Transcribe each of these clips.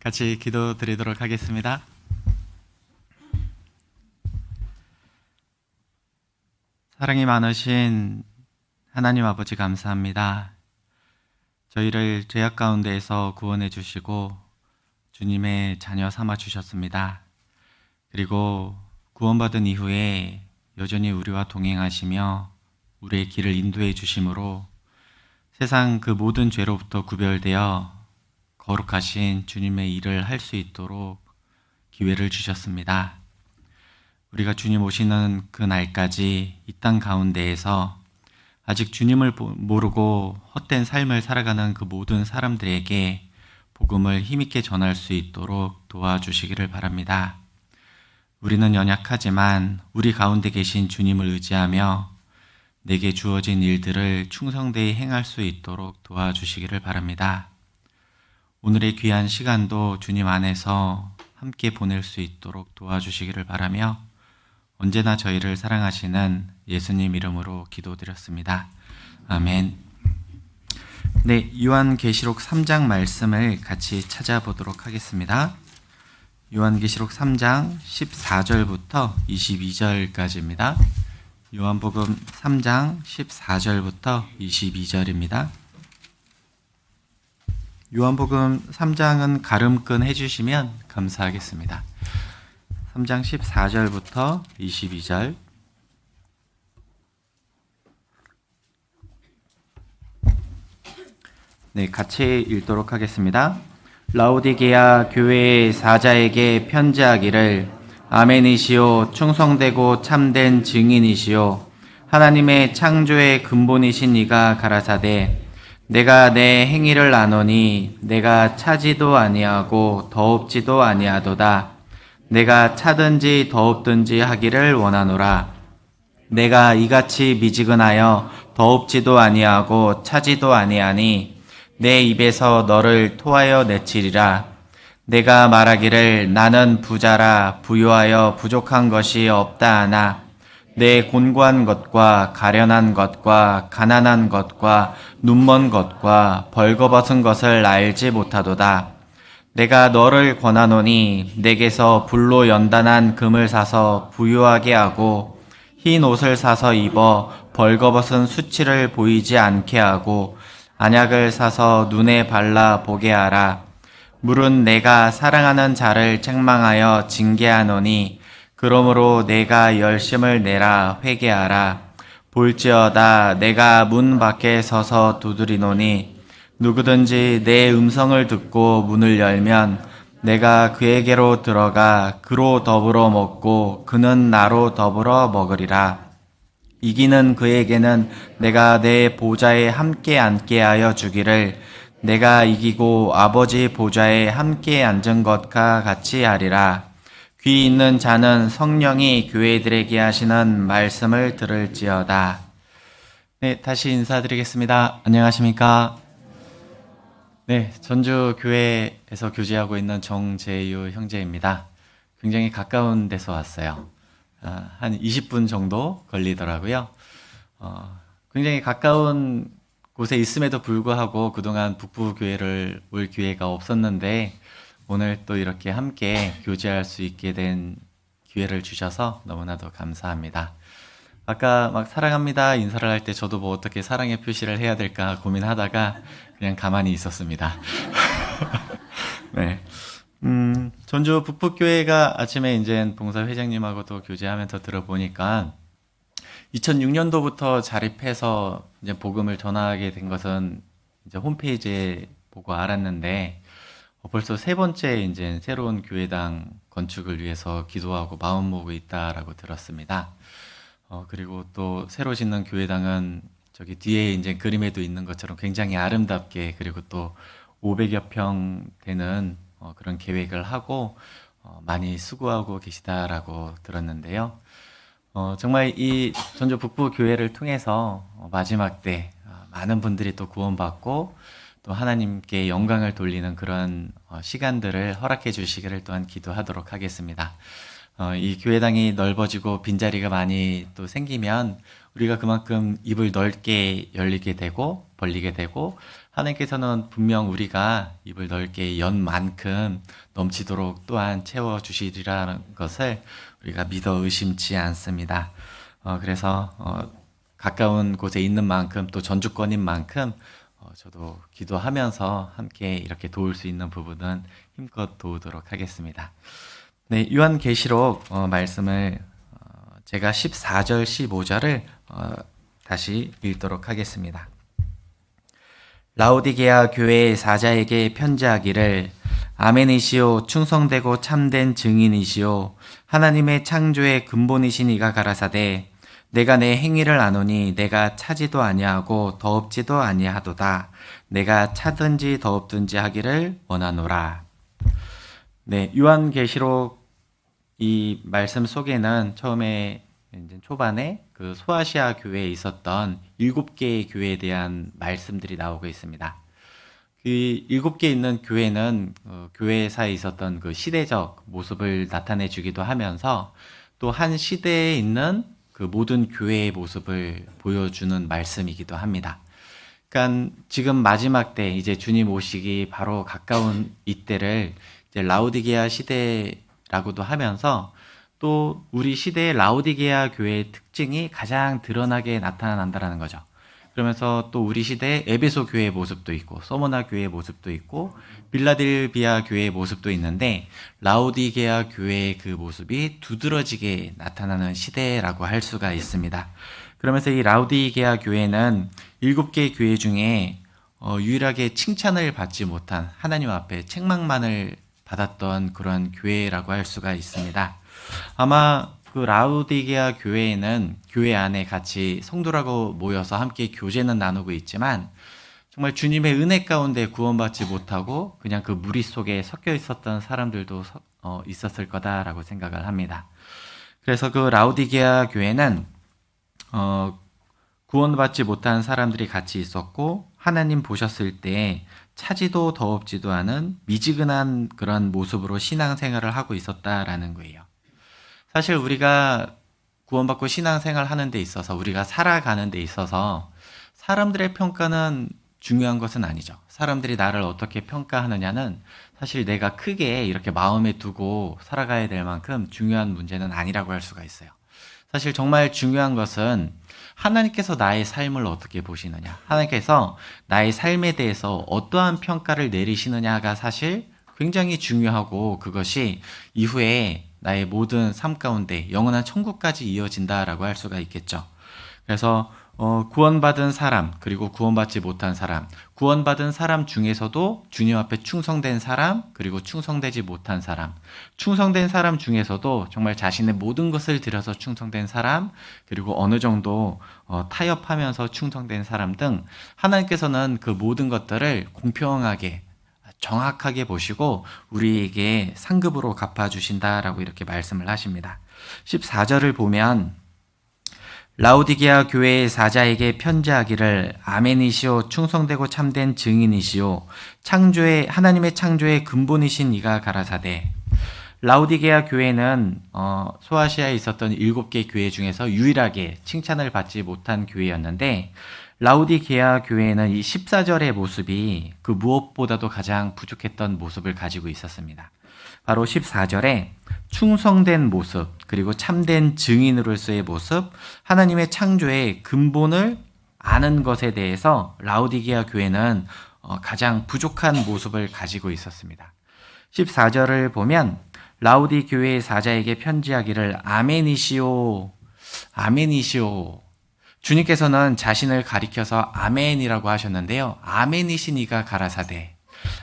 같이 기도 드리도록 하겠습니다. 사랑이 많으신 하나님 아버지 감사합니다. 저희를 죄악 가운데에서 구원해 주시고 주님의 자녀 삼아 주셨습니다. 그리고 구원받은 이후에 여전히 우리와 동행하시며 우리의 길을 인도해 주심으로 세상 그 모든 죄로부터 구별되어 거룩하신 주님의 일을 할 수 있도록 기회를 주셨습니다. 우리가 주님 오시는 그 날까지 이 땅 가운데에서 아직 주님을 모르고 헛된 삶을 살아가는 그 모든 사람들에게 복음을 힘있게 전할 수 있도록 도와주시기를 바랍니다. 우리는 연약하지만 우리 가운데 계신 주님을 의지하며 내게 주어진 일들을 충성되이 행할 수 있도록 도와주시기를 바랍니다. 오늘의 귀한 시간도 주님 안에서 함께 보낼 수 있도록 도와주시기를 바라며 언제나 저희를 사랑하시는 예수님 이름으로 기도드렸습니다. 아멘. 네, 요한계시록 3장 말씀을 같이 찾아보도록 하겠습니다. 요한계시록 3장 14절부터 22절까지입니다. 요한복음 3장 14절부터 22절입니다. 요한복음 3장은 가름끈 해주시면 감사하겠습니다. 3장 14절부터 22절. 네, 같이 읽도록 하겠습니다. 라오디게아 교회의 사자에게 편지하기를 아멘이시오 충성되고 참된 증인이시오 하나님의 창조의 근본이신 이가 가라사대 내가 내 행위를 아노니 내가 차지도 아니하고 더웁지도 아니하도다. 내가 차든지 더웁든지 하기를 원하노라. 내가 이같이 미지근하여 더웁지도 아니하고 차지도 아니하니 내 입에서 너를 토하여 내치리라. 내가 말하기를 나는 부자라 부유하여 부족한 것이 없다 하나 내 곤고한 것과 가련한 것과 가난한 것과 눈먼 것과 벌거벗은 것을 알지 못하도다. 내가 너를 권하노니 내게서 불로 연단한 금을 사서 부유하게 하고 흰 옷을 사서 입어 벌거벗은 수치를 보이지 않게 하고 안약을 사서 눈에 발라 보게 하라. 물은 내가 사랑하는 자를 책망하여 징계하노니 그러므로 내가 열심을 내라 회개하라. 볼지어다 내가 문 밖에 서서 두드리노니 누구든지 내 음성을 듣고 문을 열면 내가 그에게로 들어가 그로 더불어 먹고 그는 나로 더불어 먹으리라. 이기는 그에게는 내가 내 보좌에 함께 앉게 하여 주기를 내가 이기고 아버지 보좌에 함께 앉은 것과 같이 하리라. 귀 있는 자는 성령이 교회들에게 하시는 말씀을 들을지어다. 네, 다시 인사드리겠습니다. 안녕하십니까? 네, 전주 교회에서 교제하고 있는 정재유 형제입니다. 굉장히 가까운 데서 왔어요. 한 20분 정도 걸리더라고요. 굉장히 가까운 곳에 있음에도 불구하고 그동안 북부교회를 올 기회가 없었는데 오늘 또 이렇게 함께 교제할 수 있게 된 기회를 주셔서 너무나도 감사합니다. 아까 막 사랑합니다 인사를 할 때 저도 뭐 어떻게 사랑의 표시를 해야 될까 고민하다가 그냥 가만히 있었습니다. 네. 전주 북부교회가 아침에 이제 봉사회장님하고도 교제하면서 들어보니까 2006년도부터 자립해서 이제 복음을 전하게 된 것은 이제 홈페이지에 보고 알았는데 벌써 세 번째 이제 새로운 교회당 건축을 위해서 기도하고 마음 모으고 있다라고 들었습니다. 그리고 또 새로 짓는 교회당은 저기 뒤에 이제 그림에도 있는 것처럼 굉장히 아름답게 그리고 또 500여 평 되는 그런 계획을 하고 많이 수고하고 계시다라고 들었는데요. 정말 이 전주 북부 교회를 통해서 마지막 때 많은 분들이 또 구원받고 또 하나님께 영광을 돌리는 그런 시간들을 허락해 주시기를 또한 기도하도록 하겠습니다. 이 교회당이 넓어지고 빈자리가 많이 또 생기면 우리가 그만큼 입을 넓게 열리게 되고 벌리게 되고, 하나님께서는 분명 우리가 입을 넓게 연 만큼 넘치도록 또한 채워주시리라는 것을 우리가 믿어 의심치 않습니다. 그래서 가까운 곳에 있는 만큼 또 전주권인 만큼 저도 기도하면서 함께 이렇게 도울 수 있는 부분은 힘껏 도우도록 하겠습니다. 네, 요한계시록 말씀을 제가 14절, 15절을 다시 읽도록 하겠습니다. 라오디게아 교회의 사자에게 편지하기를, 아멘이시오, 충성되고 참된 증인이시오, 하나님의 창조의 근본이신 이가 가라사대, 내가 내 행위를 아노니 내가 차지도 아니하고 더럽지도 아니하도다. 내가 차든지 더럽든지 하기를 원하노라. 네, 요한계시록 이 말씀 속에는 처음에 이제 초반에 그 소아시아 교회에 있었던 7개의 교회에 대한 말씀들이 나오고 있습니다. 그 7개 있는 교회는 교회사에 있었던 그 시대적 모습을 나타내 주기도 하면서 또 한 시대에 있는 그 모든 교회의 모습을 보여주는 말씀이기도 합니다. 그러니까 지금 마지막 때 이제 주님 오시기 바로 가까운 이때를 이제 라오디게아 시대라고도 하면서 또 우리 시대의 라오디게아 교회의 특징이 가장 드러나게 나타난다라는 거죠. 그러면서 또 우리 시대의 에베소 교회의 모습도 있고 서모나 교회의 모습도 있고 빌라델비아 교회의 모습도 있는데 라오디게아 교회의 그 모습이 두드러지게 나타나는 시대라고 할 수가 있습니다. 그러면서 이 라오디게아 교회는 7개의 교회 중에 유일하게 칭찬을 받지 못한, 하나님 앞에 책망만을 받았던 그런 교회라고 할 수가 있습니다. 아마 그 라오디게아 교회에는 교회 안에 같이 성도라고 모여서 함께 교제는 나누고 있지만 정말 주님의 은혜 가운데 구원받지 못하고 그냥 그 무리 속에 섞여 있었던 사람들도 있었을 거다라고 생각을 합니다. 그래서 그 라오디게아 교회는 구원받지 못한 사람들이 같이 있었고, 하나님 보셨을 때 차지도 더럽지도 않은 미지근한 그런 모습으로 신앙생활을 하고 있었다라는 거예요. 사실 우리가 구원받고 신앙생활 하는 데 있어서, 우리가 살아가는 데 있어서 사람들의 평가는 중요한 것은 아니죠. 사람들이 나를 어떻게 평가하느냐는 사실 내가 크게 이렇게 마음에 두고 살아가야 될 만큼 중요한 문제는 아니라고 할 수가 있어요. 사실 정말 중요한 것은 하나님께서 나의 삶을 어떻게 보시느냐, 하나님께서 나의 삶에 대해서 어떠한 평가를 내리시느냐가 사실 굉장히 중요하고, 그것이 이후에 나의 모든 삶 가운데 영원한 천국까지 이어진다라고 할 수가 있겠죠. 그래서 구원받은 사람, 그리고 구원받지 못한 사람, 구원받은 사람 중에서도 주님 앞에 충성된 사람, 그리고 충성되지 못한 사람, 충성된 사람 중에서도 정말 자신의 모든 것을 들여서 충성된 사람, 그리고 어느 정도 타협하면서 충성된 사람 등 하나님께서는 그 모든 것들을 공평하게 정확하게 보시고 우리에게 상급으로 갚아주신다라고 이렇게 말씀을 하십니다. 14절을 보면 라오디게아 교회의 사자에게 편지하기를, 아멘이시오, 충성되고 참된 증인이시오, 하나님의 창조의 근본이신 이가 가라사대. 라오디게아 교회는 소아시아에 있었던 7개 교회 중에서 유일하게 칭찬을 받지 못한 교회였는데, 라오디게아 교회는 이 14절의 모습이 그 무엇보다도 가장 부족했던 모습을 가지고 있었습니다. 바로 14절에 충성된 모습, 그리고 참된 증인으로서의 모습, 하나님의 창조의 근본을 아는 것에 대해서 라오디게아 교회는 가장 부족한 모습을 가지고 있었습니다. 14절을 보면 라오디 교회의 사자에게 편지하기를, 아멘이시오, 아멘이시오. 주님께서는 자신을 가리켜서 아멘이라고 하셨는데요. 아멘이신 이가 가라사대.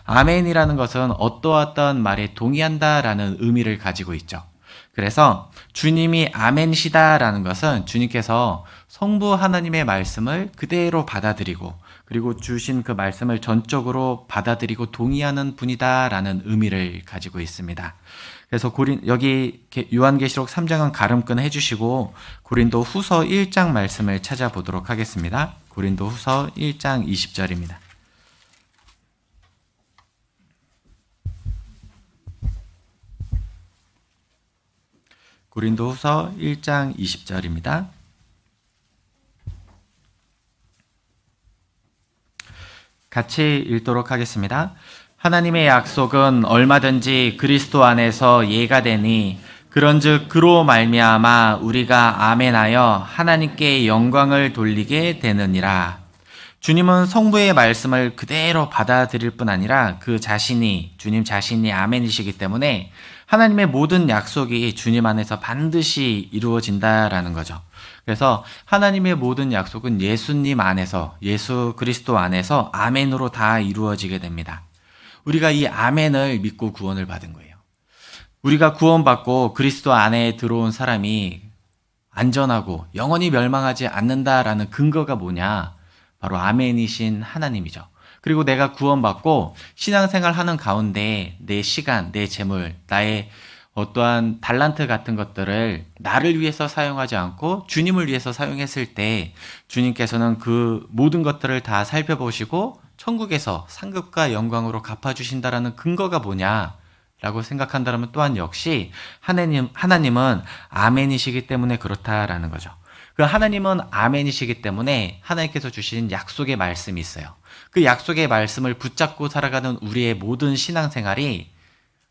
아멘이라는 것은 어떠한 말에 동의한다라는 의미를 가지고 있죠. 그래서 주님이 아멘시다라는 것은 주님께서 성부 하나님의 말씀을 그대로 받아들이고, 그리고 주신 그 말씀을 전적으로 받아들이고 동의하는 분이다라는 의미를 가지고 있습니다. 그래서 여기 요한계시록 3장은 가름끈 해주시고 고린도 후서 1장 말씀을 찾아보도록 하겠습니다. 고린도 후서 1장 20절입니다. 고린도후서 1장 20절입니다. 같이 읽도록 하겠습니다. 하나님의 약속은 얼마든지 그리스도 안에서 예가 되니 그런즉 그로 말미암아 우리가 아멘하여 하나님께 영광을 돌리게 되느니라. 주님은 성부의 말씀을 그대로 받아들일 뿐 아니라 주님 자신이 아멘이시기 때문에 하나님의 모든 약속이 주님 안에서 반드시 이루어진다라는 거죠. 그래서 하나님의 모든 약속은 예수님 안에서, 예수 그리스도 안에서 아멘으로 다 이루어지게 됩니다. 우리가 이 아멘을 믿고 구원을 받은 거예요. 우리가 구원받고 그리스도 안에 들어온 사람이 안전하고 영원히 멸망하지 않는다라는 근거가 뭐냐? 바로 아멘이신 하나님이죠. 그리고 내가 구원받고 신앙생활 하는 가운데 내 시간, 내 재물, 나의 어떠한 달란트 같은 것들을 나를 위해서 사용하지 않고 주님을 위해서 사용했을 때 주님께서는 그 모든 것들을 다 살펴보시고 천국에서 상급과 영광으로 갚아주신다라는 근거가 뭐냐라고 생각한다면 또한 역시 하나님은 아멘이시기 때문에 그렇다라는 거죠. 그 하나님은 아멘이시기 때문에 하나님께서 주신 약속의 말씀이 있어요. 그 약속의 말씀을 붙잡고 살아가는 우리의 모든 신앙생활이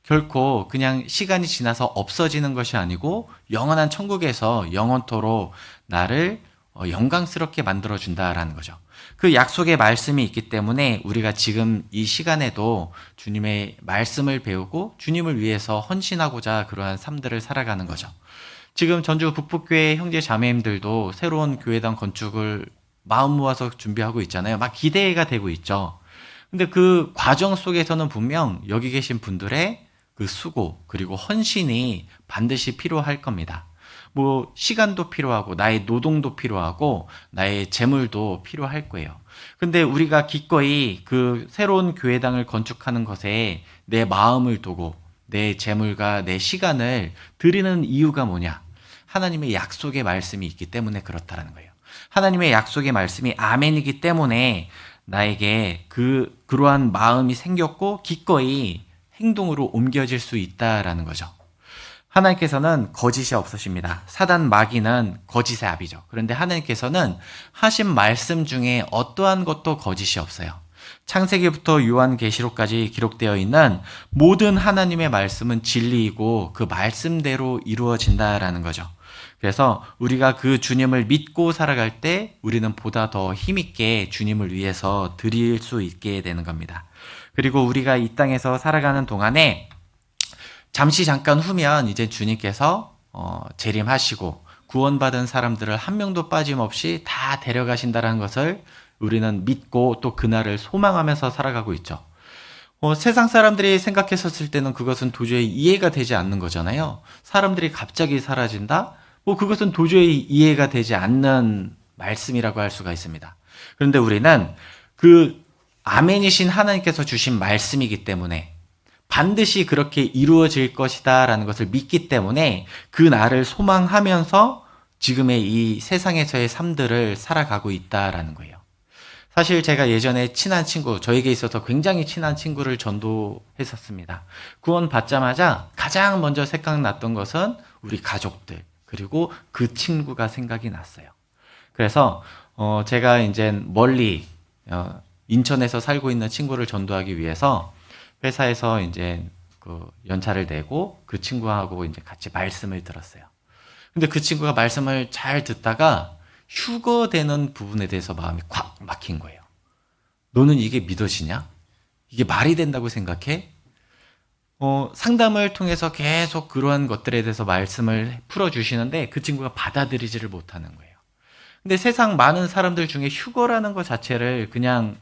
결코 그냥 시간이 지나서 없어지는 것이 아니고 영원한 천국에서 영원토록 나를 영광스럽게 만들어준다라는 거죠. 그 약속의 말씀이 있기 때문에 우리가 지금 이 시간에도 주님의 말씀을 배우고 주님을 위해서 헌신하고자 그러한 삶들을 살아가는 거죠. 지금 전주 북북교회 형제 자매님들도 새로운 교회당 건축을 마음 모아서 준비하고 있잖아요. 막 기대가 되고 있죠. 근데 그 과정 속에서는 분명 여기 계신 분들의 그 수고 그리고 헌신이 반드시 필요할 겁니다. 뭐 시간도 필요하고 나의 노동도 필요하고 나의 재물도 필요할 거예요. 근데 우리가 기꺼이 그 새로운 교회당을 건축하는 것에 내 마음을 두고 내 재물과 내 시간을 드리는 이유가 뭐냐? 하나님의 약속의 말씀이 있기 때문에 그렇다라는 거예요. 하나님의 약속의 말씀이 아멘이기 때문에 나에게 그러한 마음이 생겼고 기꺼이 행동으로 옮겨질 수 있다라는 거죠. 하나님께서는 거짓이 없으십니다. 사단 마귀는 거짓의 아비죠. 그런데 하나님께서는 하신 말씀 중에 어떠한 것도 거짓이 없어요. 창세기부터 요한계시록까지 기록되어 있는 모든 하나님의 말씀은 진리이고 그 말씀대로 이루어진다라는 거죠. 그래서 우리가 그 주님을 믿고 살아갈 때 우리는 보다 더 힘있게 주님을 위해서 드릴 수 있게 되는 겁니다. 그리고 우리가 이 땅에서 살아가는 동안에 잠시 잠깐 후면 이제 주님께서 재림하시고 구원받은 사람들을 한 명도 빠짐없이 다 데려가신다는 것을 우리는 믿고 또 그날을 소망하면서 살아가고 있죠. 세상 사람들이 생각했었을 때는 그것은 도저히 이해가 되지 않는 거잖아요. 사람들이 갑자기 사라진다? 그것은 도저히 이해가 되지 않는 말씀이라고 할 수가 있습니다. 그런데 우리는 그 아멘이신 하나님께서 주신 말씀이기 때문에 반드시 그렇게 이루어질 것이다 라는 것을 믿기 때문에 그 날을 소망하면서 지금의 이 세상에서의 삶들을 살아가고 있다라는 거예요. 사실 제가 예전에 친한 친구, 저에게 있어서 굉장히 친한 친구를 전도했었습니다. 구원 받자마자 가장 먼저 생각났던 것은 우리 가족들, 그리고 그 친구가 생각이 났어요. 그래서 제가 이제 멀리 인천에서 살고 있는 친구를 전도하기 위해서 회사에서 이제 그 연차를 내고 그 친구하고 이제 같이 말씀을 들었어요. 근데 그 친구가 말씀을 잘 듣다가 휴거되는 부분에 대해서 마음이 콱 막힌 거예요. 너는 이게 믿어지냐? 이게 말이 된다고 생각해? 상담을 통해서 계속 그러한 것들에 대해서 말씀을 풀어주시는데 그 친구가 받아들이지를 못하는 거예요. 근데 세상 많은 사람들 중에 휴거라는 것 자체를 그냥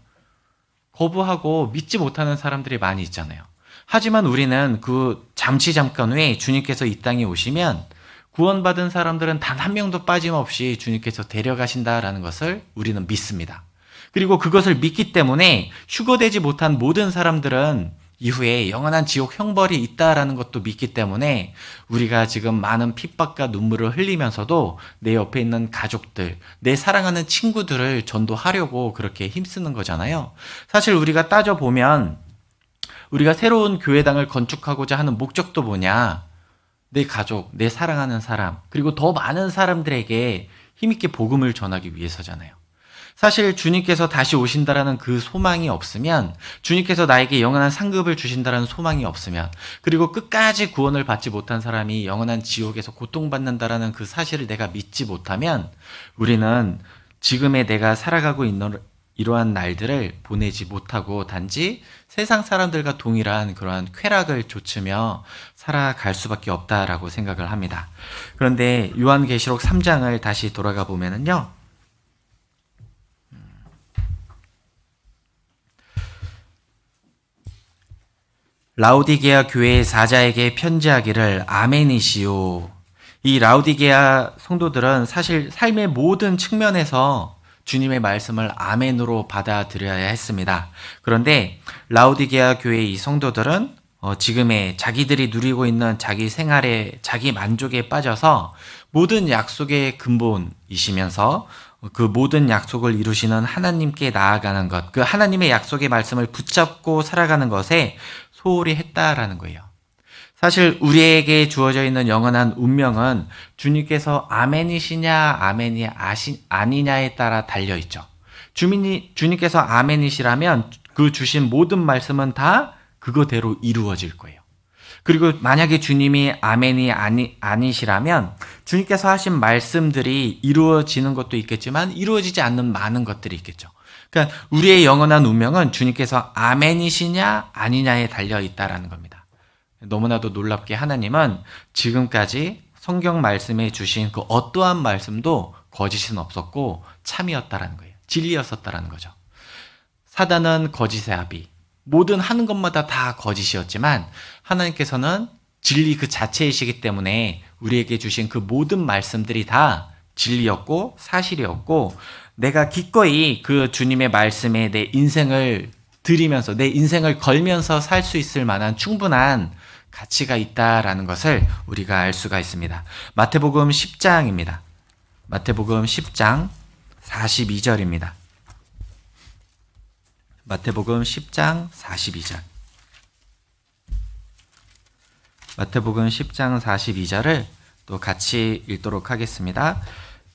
거부하고 믿지 못하는 사람들이 많이 있잖아요. 하지만 우리는 그 잠시 잠깐 후에 주님께서 이 땅에 오시면 구원받은 사람들은 단 한 명도 빠짐없이 주님께서 데려가신다라는 것을 우리는 믿습니다. 그리고 그것을 믿기 때문에 휴거되지 못한 모든 사람들은 이후에 영원한 지옥 형벌이 있다라는 것도 믿기 때문에 우리가 지금 많은 핍박과 눈물을 흘리면서도 내 옆에 있는 가족들, 내 사랑하는 친구들을 전도하려고 그렇게 힘쓰는 거잖아요. 사실 우리가 따져보면 우리가 새로운 교회당을 건축하고자 하는 목적도 뭐냐? 내 가족, 내 사랑하는 사람, 그리고 더 많은 사람들에게 힘있게 복음을 전하기 위해서잖아요. 사실 주님께서 다시 오신다라는 그 소망이 없으면, 주님께서 나에게 영원한 상급을 주신다라는 소망이 없으면, 그리고 끝까지 구원을 받지 못한 사람이 영원한 지옥에서 고통받는다라는 그 사실을 내가 믿지 못하면, 우리는 지금의 내가 살아가고 있는 이러한 날들을 보내지 못하고 단지 세상 사람들과 동일한 그러한 쾌락을 좇으며 살아갈 수밖에 없다라고 생각을 합니다. 그런데 요한계시록 3장을 다시 돌아가 보면은요, 라오디게아 교회의 사자에게 편지하기를 아멘이시오. 이 라오디게아 성도들은 사실 삶의 모든 측면에서 주님의 말씀을 아멘으로 받아들여야 했습니다. 그런데 라오디게아 교회의 이 성도들은 지금의 자기들이 누리고 있는 자기 생활에, 자기 만족에 빠져서 모든 약속의 근본이시면서 그 모든 약속을 이루시는 하나님께 나아가는 것, 그 하나님의 약속의 말씀을 붙잡고 살아가는 것에 소홀히 했다라는 거예요. 사실 우리에게 주어져 있는 영원한 운명은 주님께서 아멘이시냐 아멘이 아니냐에 따라 달려있죠. 주님께서 아멘이시라면 그 주신 모든 말씀은 다 그거대로 이루어질 거예요. 그리고 만약에 주님이 아멘이 아니시라면 주님께서 하신 말씀들이 이루어지는 것도 있겠지만 이루어지지 않는 많은 것들이 있겠죠. 그러니까 우리의 영원한 운명은 주님께서 아멘이시냐 아니냐에 달려있다라는 겁니다. 너무나도 놀랍게 하나님은 지금까지 성경 말씀에 주신 그 어떠한 말씀도 거짓은 없었고 참이었다라는 거예요. 진리였었다라는 거죠. 사단은 거짓의 아비, 모든 하는 것마다 다 거짓이었지만 하나님께서는 진리 그 자체이시기 때문에 우리에게 주신 그 모든 말씀들이 다 진리였고 사실이었고, 내가 기꺼이 그 주님의 말씀에 내 인생을 드리면서 내 인생을 걸면서 살 수 있을 만한 충분한 가치가 있다라는 것을 우리가 알 수가 있습니다. 마태복음 10장입니다. 마태복음 10장 42절입니다. 마태복음 10장 42절. 마태복음 10장 42절을 또 같이 읽도록 하겠습니다.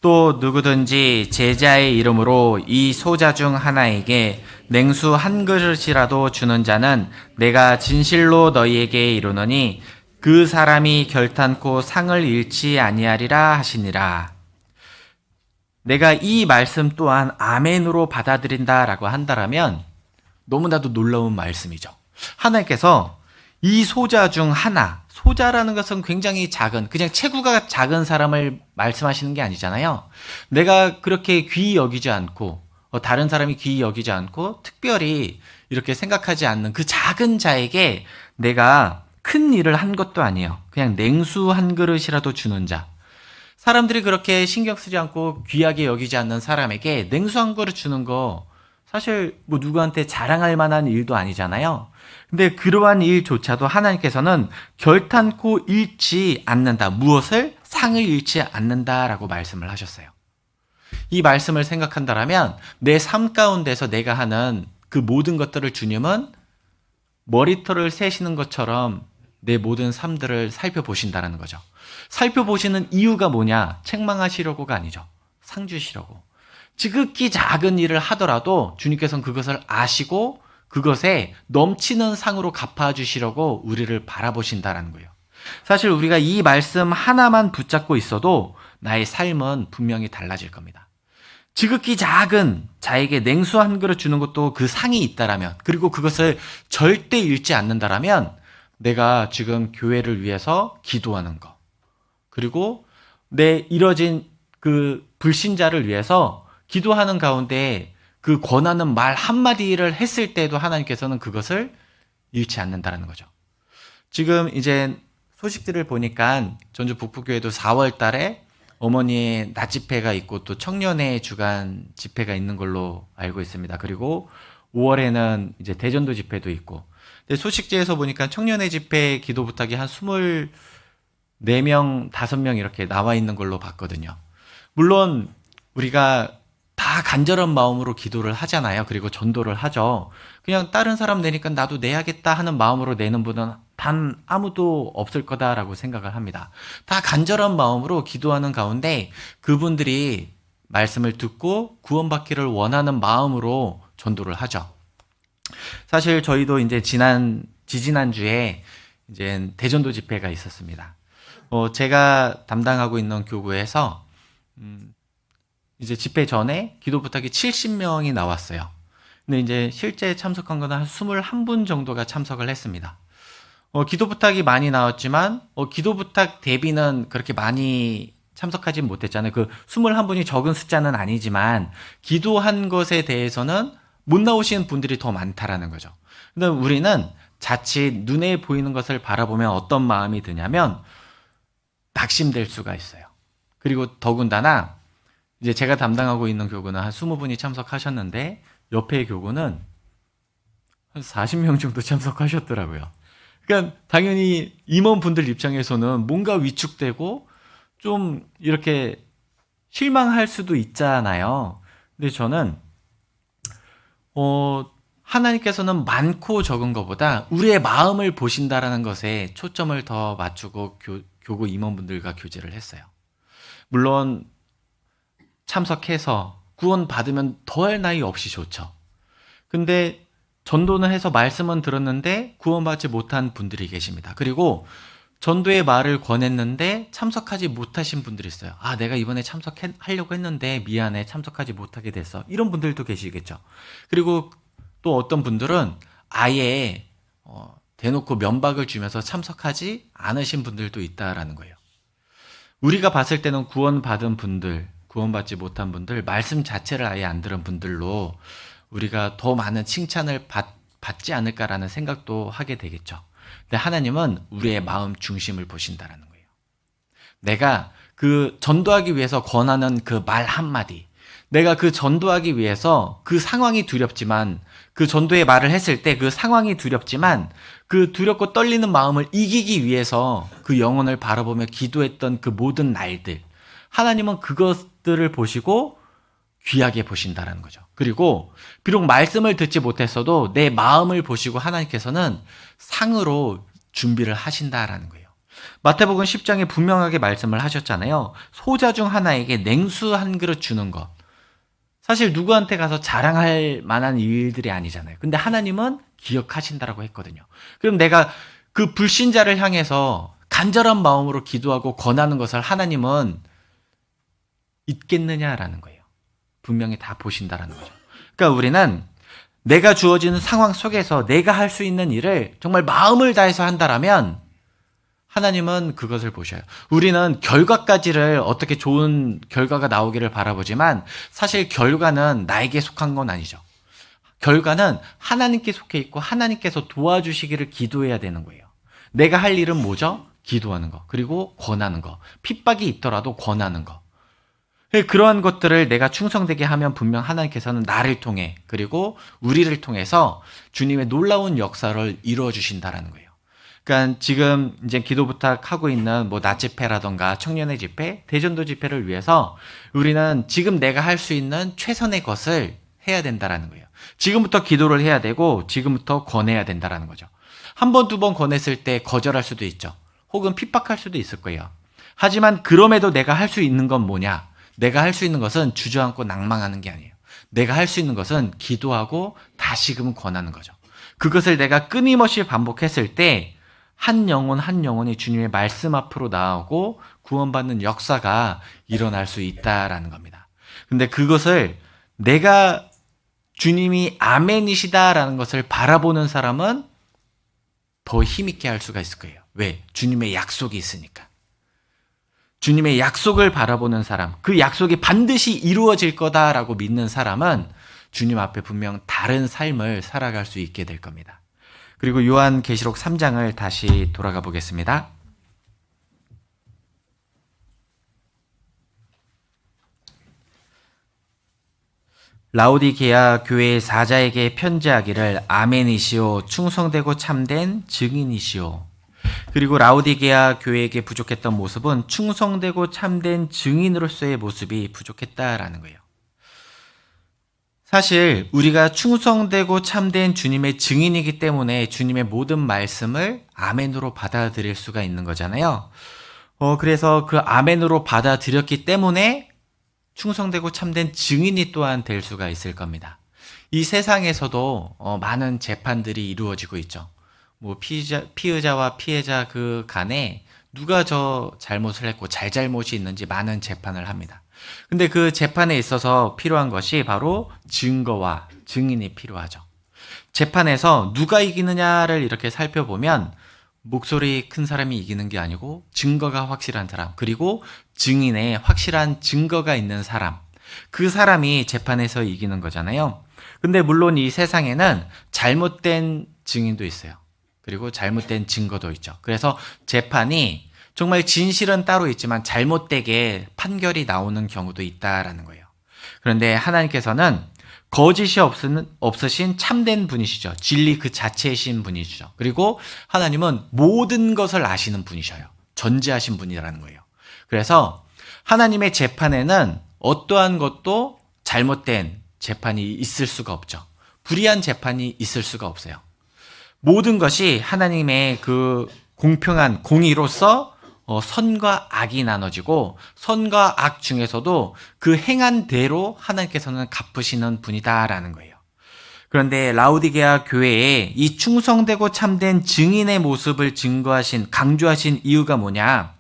또 누구든지 제자의 이름으로 이 소자 중 하나에게 냉수 한 그릇이라도 주는 자는 내가 진실로 너희에게 이르노니 그 사람이 결탄코 상을 잃지 아니하리라 하시니라. 내가 이 말씀 또한 아멘으로 받아들인다라고 한다라면 너무나도 놀라운 말씀이죠. 하나님께서 이 소자 중 하나, 소자라는 것은 굉장히 작은, 그냥 체구가 작은 사람을 말씀하시는 게 아니잖아요. 내가 그렇게 귀히 여기지 않고, 다른 사람이 귀히 여기지 않고, 특별히 이렇게 생각하지 않는 그 작은 자에게 내가 큰 일을 한 것도 아니에요. 그냥 냉수 한 그릇이라도 주는 자. 사람들이 그렇게 신경 쓰지 않고 귀하게 여기지 않는 사람에게 냉수 한 그릇 주는 거 사실 뭐 누구한테 자랑할 만한 일도 아니잖아요. 근데 그러한 일조차도 하나님께서는 결탄코 잃지 않는다. 무엇을? 상을 잃지 않는다라고 말씀을 하셨어요. 이 말씀을 생각한다라면 내 삶 가운데서 내가 하는 그 모든 것들을 주님은 머리털을 세시는 것처럼 내 모든 삶들을 살펴보신다는 거죠. 살펴보시는 이유가 뭐냐? 책망하시려고가 아니죠. 상 주시려고. 지극히 작은 일을 하더라도 주님께서는 그것을 아시고 그것에 넘치는 상으로 갚아주시려고 우리를 바라보신다는 거예요. 사실 우리가 이 말씀 하나만 붙잡고 있어도 나의 삶은 분명히 달라질 겁니다. 지극히 작은 자에게 냉수 한 그릇 주는 것도 그 상이 있다라면, 그리고 그것을 절대 잃지 않는다라면 내가 지금 교회를 위해서 기도하는 거, 그리고 내 이뤄진 그 불신자를 위해서 기도하는 가운데 그 권하는 말 한마디를 했을 때도 하나님께서는 그것을 잃지 않는다는 거죠. 지금 이제 소식들을 보니까 전주 북부교회도 4월 달에 어머니의 낮 집회가 있고 또 청년회 주간 집회가 있는 걸로 알고 있습니다. 그리고 5월에는 이제 대전도 집회도 있고. 근데 소식지에서 보니까 청년회 집회 기도 부탁이 한 24명, 5명 이렇게 나와 있는 걸로 봤거든요. 물론 우리가 다 간절한 마음으로 기도를 하잖아요. 그리고 전도를 하죠. 그냥 다른 사람 내니까 나도 내야겠다 하는 마음으로 내는 분은 단 아무도 없을 거다라고 생각을 합니다. 다 간절한 마음으로 기도하는 가운데 그분들이 말씀을 듣고 구원받기를 원하는 마음으로 전도를 하죠. 사실 저희도 이제 지지난주에 이제 대전도 집회가 있었습니다. 제가 담당하고 있는 교구에서 이제 집회 전에 기도 부탁이 70명이 나왔어요. 근데 이제 실제 참석한 거는 한 21분 정도가 참석을 했습니다. 기도 부탁이 많이 나왔지만 기도 부탁 대비는 그렇게 많이 참석하지 못했잖아요. 그 21분이 적은 숫자는 아니지만 기도한 것에 대해서는 못 나오시는 분들이 더 많다라는 거죠. 근데 우리는 자칫 눈에 보이는 것을 바라보면 어떤 마음이 드냐면 낙심될 수가 있어요. 그리고 더군다나 이제 제가 담당하고 있는 교구는 한 20분이 참석하셨는데 옆에 교구는 한 40명 정도 참석하셨더라고요. 그러니까 당연히 임원분들 입장에서는 뭔가 위축되고 좀 이렇게 실망할 수도 있잖아요. 근데 저는 하나님께서는 많고 적은 것보다 우리의 마음을 보신다라는 것에 초점을 더 맞추고 교구 임원분들과 교제를 했어요. 물론 참석해서 구원 받으면 더할 나위 없이 좋죠. 근데 전도는 해서 말씀은 들었는데 구원받지 못한 분들이 계십니다. 그리고 전도의 말을 권했는데 참석하지 못하신 분들이 있어요. 내가 이번에 참석하려고 했는데 미안해, 참석하지 못하게 됐어. 이런 분들도 계시겠죠. 그리고 또 어떤 분들은 아예 대놓고 면박을 주면서 참석하지 않으신 분들도 있다라는 거예요. 우리가 봤을 때는 구원받은 분들, 구원받지 못한 분들, 말씀 자체를 아예 안 들은 분들로 우리가 더 많은 칭찬을 받지 않을까라는 생각도 하게 되겠죠. 근데 하나님은 우리의 마음 중심을 보신다라는 거예요. 내가 그 전도하기 위해서 권하는 그 말 한마디, 내가 그 전도하기 위해서 그 상황이 두렵지만, 그 전도의 말을 했을 때 그 상황이 두렵지만 그 두렵고 떨리는 마음을 이기기 위해서 그 영혼을 바라보며 기도했던 그 모든 날들, 하나님은 그것들을 보시고 귀하게 보신다라는 거죠. 그리고 비록 말씀을 듣지 못했어도 내 마음을 보시고 하나님께서는 상으로 준비를 하신다라는 거예요. 마태복음 10장에 분명하게 말씀을 하셨잖아요. 소자 중 하나에게 냉수 한 그릇 주는 것. 사실 누구한테 가서 자랑할 만한 일들이 아니잖아요. 근데 하나님은 기억하신다라고 했거든요. 그럼 내가 그 불신자를 향해서 간절한 마음으로 기도하고 권하는 것을 하나님은 잊겠느냐라는 거예요. 분명히 다 보신다라는 거죠. 그러니까 우리는 내가 주어지는 상황 속에서 내가 할 수 있는 일을 정말 마음을 다해서 한다라면 하나님은 그것을 보셔요. 우리는 결과까지를 어떻게 좋은 결과가 나오기를 바라보지만 사실 결과는 나에게 속한 건 아니죠. 결과는 하나님께 속해 있고 하나님께서 도와주시기를 기도해야 되는 거예요. 내가 할 일은 뭐죠? 기도하는 거, 그리고 권하는 거, 핍박이 있더라도 권하는 거. 그러한 것들을 내가 충성되게 하면 분명 하나님께서는 나를 통해 그리고 우리를 통해서 주님의 놀라운 역사를 이루어 주신다라는 거예요. 그러니까 지금 이제 기도 부탁하고 있는 낮 집회라던가 청년의 집회, 대전도 집회를 위해서 우리는 지금 내가 할 수 있는 최선의 것을 해야 된다라는 거예요. 지금부터 기도를 해야 되고 지금부터 권해야 된다라는 거죠. 한 번, 두 번 권했을 때 거절할 수도 있죠. 혹은 핍박할 수도 있을 거예요. 하지만 그럼에도 내가 할 수 있는 건 뭐냐? 내가 할 수 있는 것은 주저앉고 낭망하는 게 아니에요. 내가 할 수 있는 것은 기도하고 다시금 권하는 거죠. 그것을 내가 끊임없이 반복했을 때 한 영혼 한 영혼이 주님의 말씀 앞으로 나오고 구원받는 역사가 일어날 수 있다라는 겁니다. 근데 그것을 내가 주님이 아멘이시다라는 것을 바라보는 사람은 더 힘있게 할 수가 있을 거예요. 왜? 주님의 약속이 있으니까. 주님의 약속을 바라보는 사람, 그 약속이 반드시 이루어질 거다라고 믿는 사람은 주님 앞에 분명 다른 삶을 살아갈 수 있게 될 겁니다. 그리고 요한계시록 3장을 다시 돌아가 보겠습니다. 라오디게아 교회 사자에게 편지하기를 아멘이시오, 충성되고 참된 증인이시오. 그리고 라오디게아 교회에게 부족했던 모습은 충성되고 참된 증인으로서의 모습이 부족했다라는 거예요. 사실 우리가 충성되고 참된 주님의 증인이기 때문에 주님의 모든 말씀을 아멘으로 받아들일 수가 있는 거잖아요. 그래서 그 아멘으로 받아들였기 때문에 충성되고 참된 증인이 또한 될 수가 있을 겁니다. 이 세상에서도 많은 재판들이 이루어지고 있죠. 뭐 피의자와 피해자 그 간에 누가 저 잘못을 했고 잘잘못이 있는지 많은 재판을 합니다. 근데 그 재판에 있어서 필요한 것이 바로 증거와 증인이 필요하죠. 재판에서 누가 이기느냐를 이렇게 살펴보면 목소리 큰 사람이 이기는 게 아니고 증거가 확실한 사람, 그리고 증인의 확실한 증거가 있는 사람, 그 사람이 재판에서 이기는 거잖아요. 근데 물론 이 세상에는 잘못된 증인도 있어요. 그리고 잘못된 증거도 있죠. 그래서 재판이 정말 진실은 따로 있지만 잘못되게 판결이 나오는 경우도 있다라는 거예요. 그런데 하나님께서는 거짓이 없으신 참된 분이시죠. 진리 그 자체이신 분이시죠. 그리고 하나님은 모든 것을 아시는 분이셔요. 전지하신 분이라는 거예요. 그래서 하나님의 재판에는 어떠한 것도 잘못된 재판이 있을 수가 없죠. 불의한 재판이 있을 수가 없어요. 모든 것이 하나님의 그 공평한 공의로서 선과 악이 나눠지고 선과 악 중에서도 그 행한 대로 하나님께서는 갚으시는 분이다라는 거예요. 그런데 라우디게아 교회에 이 충성되고 참된 증인의 모습을 강조하신 이유가 뭐냐?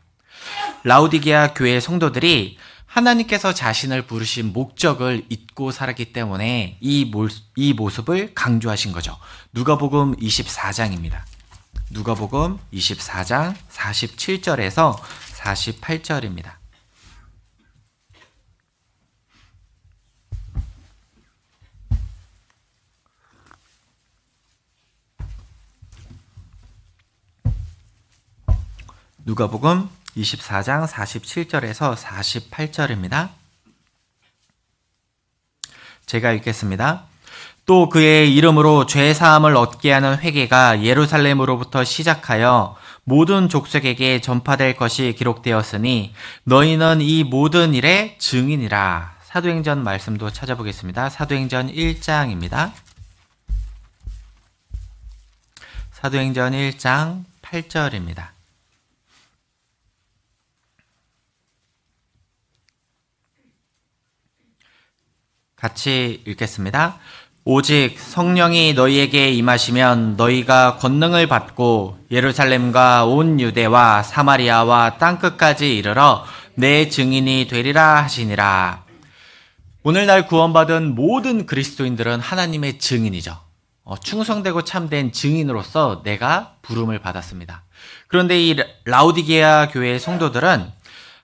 라우디게아 교회 성도들이 하나님께서 자신을 부르신 목적을 잊고 살았기 때문에 이 모습을 강조하신 거죠. 누가복음 24장입니다. 누가복음 24장 47절에서 48절입니다. 누가복음 24장 47절에서 48절입니다. 제가 읽겠습니다. 또 그의 이름으로 죄사함을 얻게 하는 회개가 예루살렘으로부터 시작하여 모든 족속에게 전파될 것이 기록되었으니 너희는 이 모든 일의 증인이라. 사도행전 말씀도 찾아보겠습니다. 사도행전 1장입니다. 사도행전 1장 8절입니다. 같이 읽겠습니다. 오직 성령이 너희에게 임하시면 너희가 권능을 받고 예루살렘과 온 유대와 사마리아와 땅끝까지 이르러 내 증인이 되리라 하시니라. 오늘날 구원받은 모든 그리스도인들은 하나님의 증인이죠. 충성되고 참된 증인으로서 내가 부름을 받았습니다. 그런데 이 라우디게아 교회의 성도들은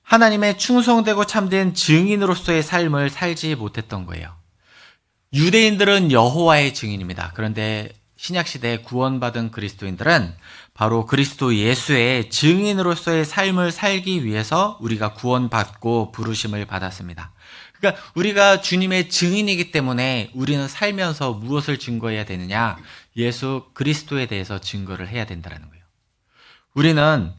하나님의 충성되고 참된 증인으로서의 삶을 살지 못했던 거예요. 유대인들은 여호와의 증인입니다. 그런데 신약시대에 구원받은 그리스도인들은 바로 그리스도 예수의 증인으로서의 삶을 살기 위해서 우리가 구원받고 부르심을 받았습니다. 그러니까 우리가 주님의 증인이기 때문에 우리는 살면서 무엇을 증거해야 되느냐? 예수 그리스도에 대해서 증거를 해야 된다는 거예요. 우리는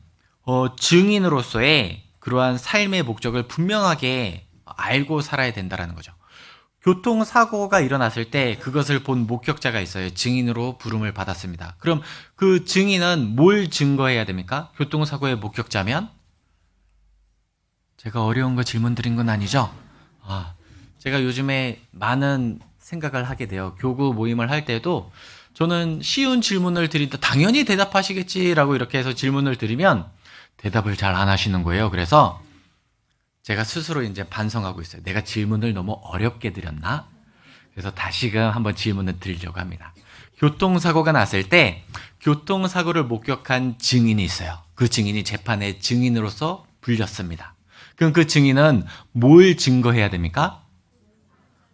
증인으로서의 그러한 삶의 목적을 분명하게 알고 살아야 된다는 거죠. 교통사고가 일어났을 때 그것을 본 목격자가 있어요. 증인으로 부름을 받았습니다. 그럼 그 증인은 뭘 증거해야 됩니까? 교통사고의 목격자면? 제가 어려운 거 질문 드린 건 아니죠? 제가 요즘에 많은 생각을 하게 돼요. 교구 모임을 할 때도 저는 쉬운 질문을 드린다. 당연히 대답하시겠지라고 이렇게 해서 질문을 드리면 대답을 잘 안 하시는 거예요. 그래서 제가 스스로 이제 반성하고 있어요. 내가 질문을 너무 어렵게 드렸나? 그래서 다시금 한번 질문을 드리려고 합니다. 교통사고가 났을 때 교통사고를 목격한 증인이 있어요. 그 증인이 재판의 증인으로서 불렸습니다. 그럼 그 증인은 뭘 증거해야 됩니까?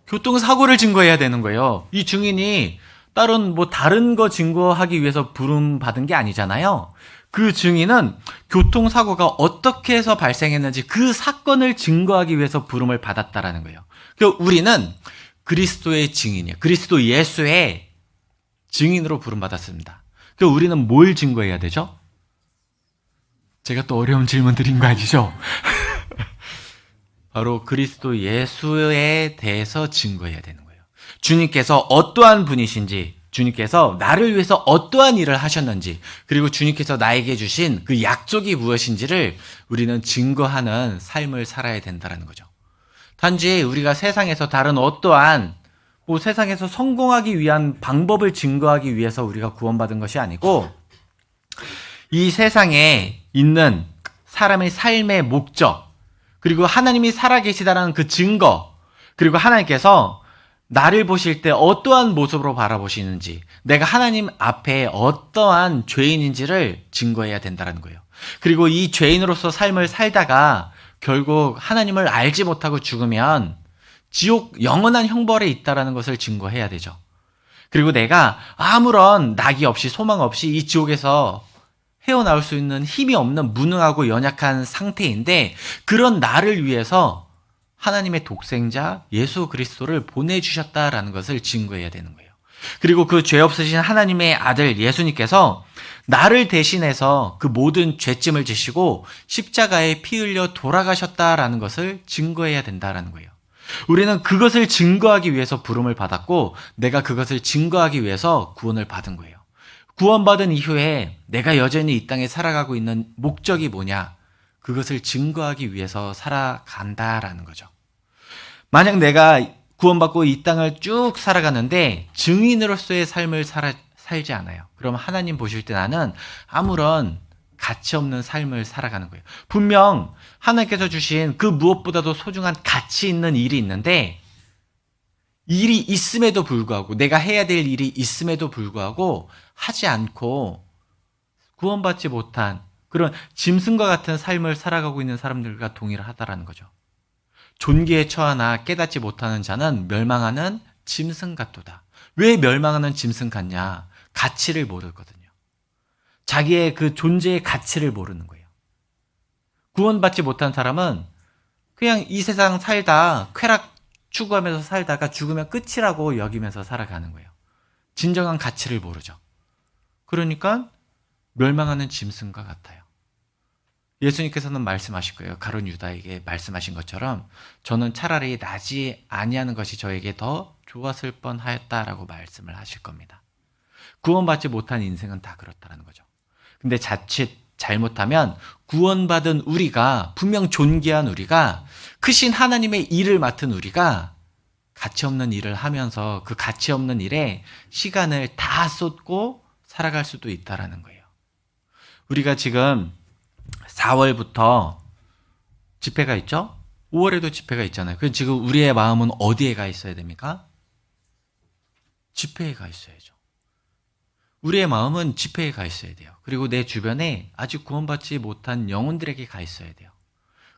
교통사고를 증거해야 되는 거예요. 이 증인이 다른 거 증거하기 위해서 부름 받은 게 아니잖아요. 그 증인은 교통사고가 어떻게 해서 발생했는지 그 사건을 증거하기 위해서 부름을 받았다라는 거예요. 그래서 우리는 그리스도의 증인이에요. 그리스도 예수의 증인으로 부름받았습니다. 그래서 우리는 뭘 증거해야 되죠? 제가 또 어려운 질문 드린 거 아니죠? 바로 그리스도 예수에 대해서 증거해야 되는 거예요. 주님께서 어떠한 분이신지, 주님께서 나를 위해서 어떠한 일을 하셨는지, 그리고 주님께서 나에게 주신 그 약속이 무엇인지를 우리는 증거하는 삶을 살아야 된다는 거죠. 단지 우리가 세상에서 다른 어떠한 세상에서 성공하기 위한 방법을 증거하기 위해서 우리가 구원받은 것이 아니고, 이 세상에 있는 사람의 삶의 목적, 그리고 하나님이 살아계시다는 그 증거, 그리고 하나님께서 나를 보실 때 어떠한 모습으로 바라보시는지, 내가 하나님 앞에 어떠한 죄인인지를 증거해야 된다는 거예요. 그리고 이 죄인으로서 삶을 살다가 결국 하나님을 알지 못하고 죽으면 지옥 영원한 형벌에 있다라는 것을 증거해야 되죠. 그리고 내가 아무런 낙이 없이 소망 없이 이 지옥에서 헤어나올 수 있는 힘이 없는 무능하고 연약한 상태인데, 그런 나를 위해서 하나님의 독생자 예수 그리스도를 보내주셨다라는 것을 증거해야 되는 거예요. 그리고 그 죄 없으신 하나님의 아들 예수님께서 나를 대신해서 그 모든 죄짐을 지시고 십자가에 피 흘려 돌아가셨다라는 것을 증거해야 된다라는 거예요. 우리는 그것을 증거하기 위해서 부름을 받았고, 내가 그것을 증거하기 위해서 구원을 받은 거예요. 구원받은 이후에 내가 여전히 이 땅에 살아가고 있는 목적이 뭐냐? 그것을 증거하기 위해서 살아간다라는 거죠. 만약 내가 구원받고 이 땅을 쭉 살아가는데 증인으로서의 삶을 살지 않아요. 그럼 하나님 보실 때 나는 아무런 가치 없는 삶을 살아가는 거예요. 분명 하나님께서 주신 그 무엇보다도 소중한 가치 있는 일이 있는데, 일이 있음에도 불구하고, 내가 해야 될 일이 있음에도 불구하고 하지 않고 구원받지 못한 그런 짐승과 같은 삶을 살아가고 있는 사람들과 동일하다라는 거죠. 존귀에 처하나 깨닫지 못하는 자는 멸망하는 짐승 같도다. 왜 멸망하는 짐승 같냐? 가치를 모르거든요. 자기의 그 존재의 가치를 모르는 거예요. 구원받지 못한 사람은 그냥 이 세상 살다 쾌락 추구하면서 살다가 죽으면 끝이라고 여기면서 살아가는 거예요. 진정한 가치를 모르죠. 그러니까 멸망하는 짐승과 같아요. 예수님께서는 말씀하실 거예요. 가룟 유다에게 말씀하신 것처럼 저는 차라리 나지 아니하는 것이 저에게 더 좋았을 뻔하였다라고 말씀을 하실 겁니다. 구원받지 못한 인생은 다 그렇다는 거죠. 근데 자칫 잘못하면 구원받은 우리가, 분명 존귀한 우리가, 크신 하나님의 일을 맡은 우리가 가치 없는 일을 하면서 그 가치 없는 일에 시간을 다 쏟고 살아갈 수도 있다라는 거예요. 우리가 지금 4월부터 집회가 있죠? 5월에도 집회가 있잖아요. 그럼 지금 우리의 마음은 어디에 가 있어야 됩니까? 집회에 가 있어야죠. 우리의 마음은 집회에 가 있어야 돼요. 그리고 내 주변에 아직 구원받지 못한 영혼들에게 가 있어야 돼요.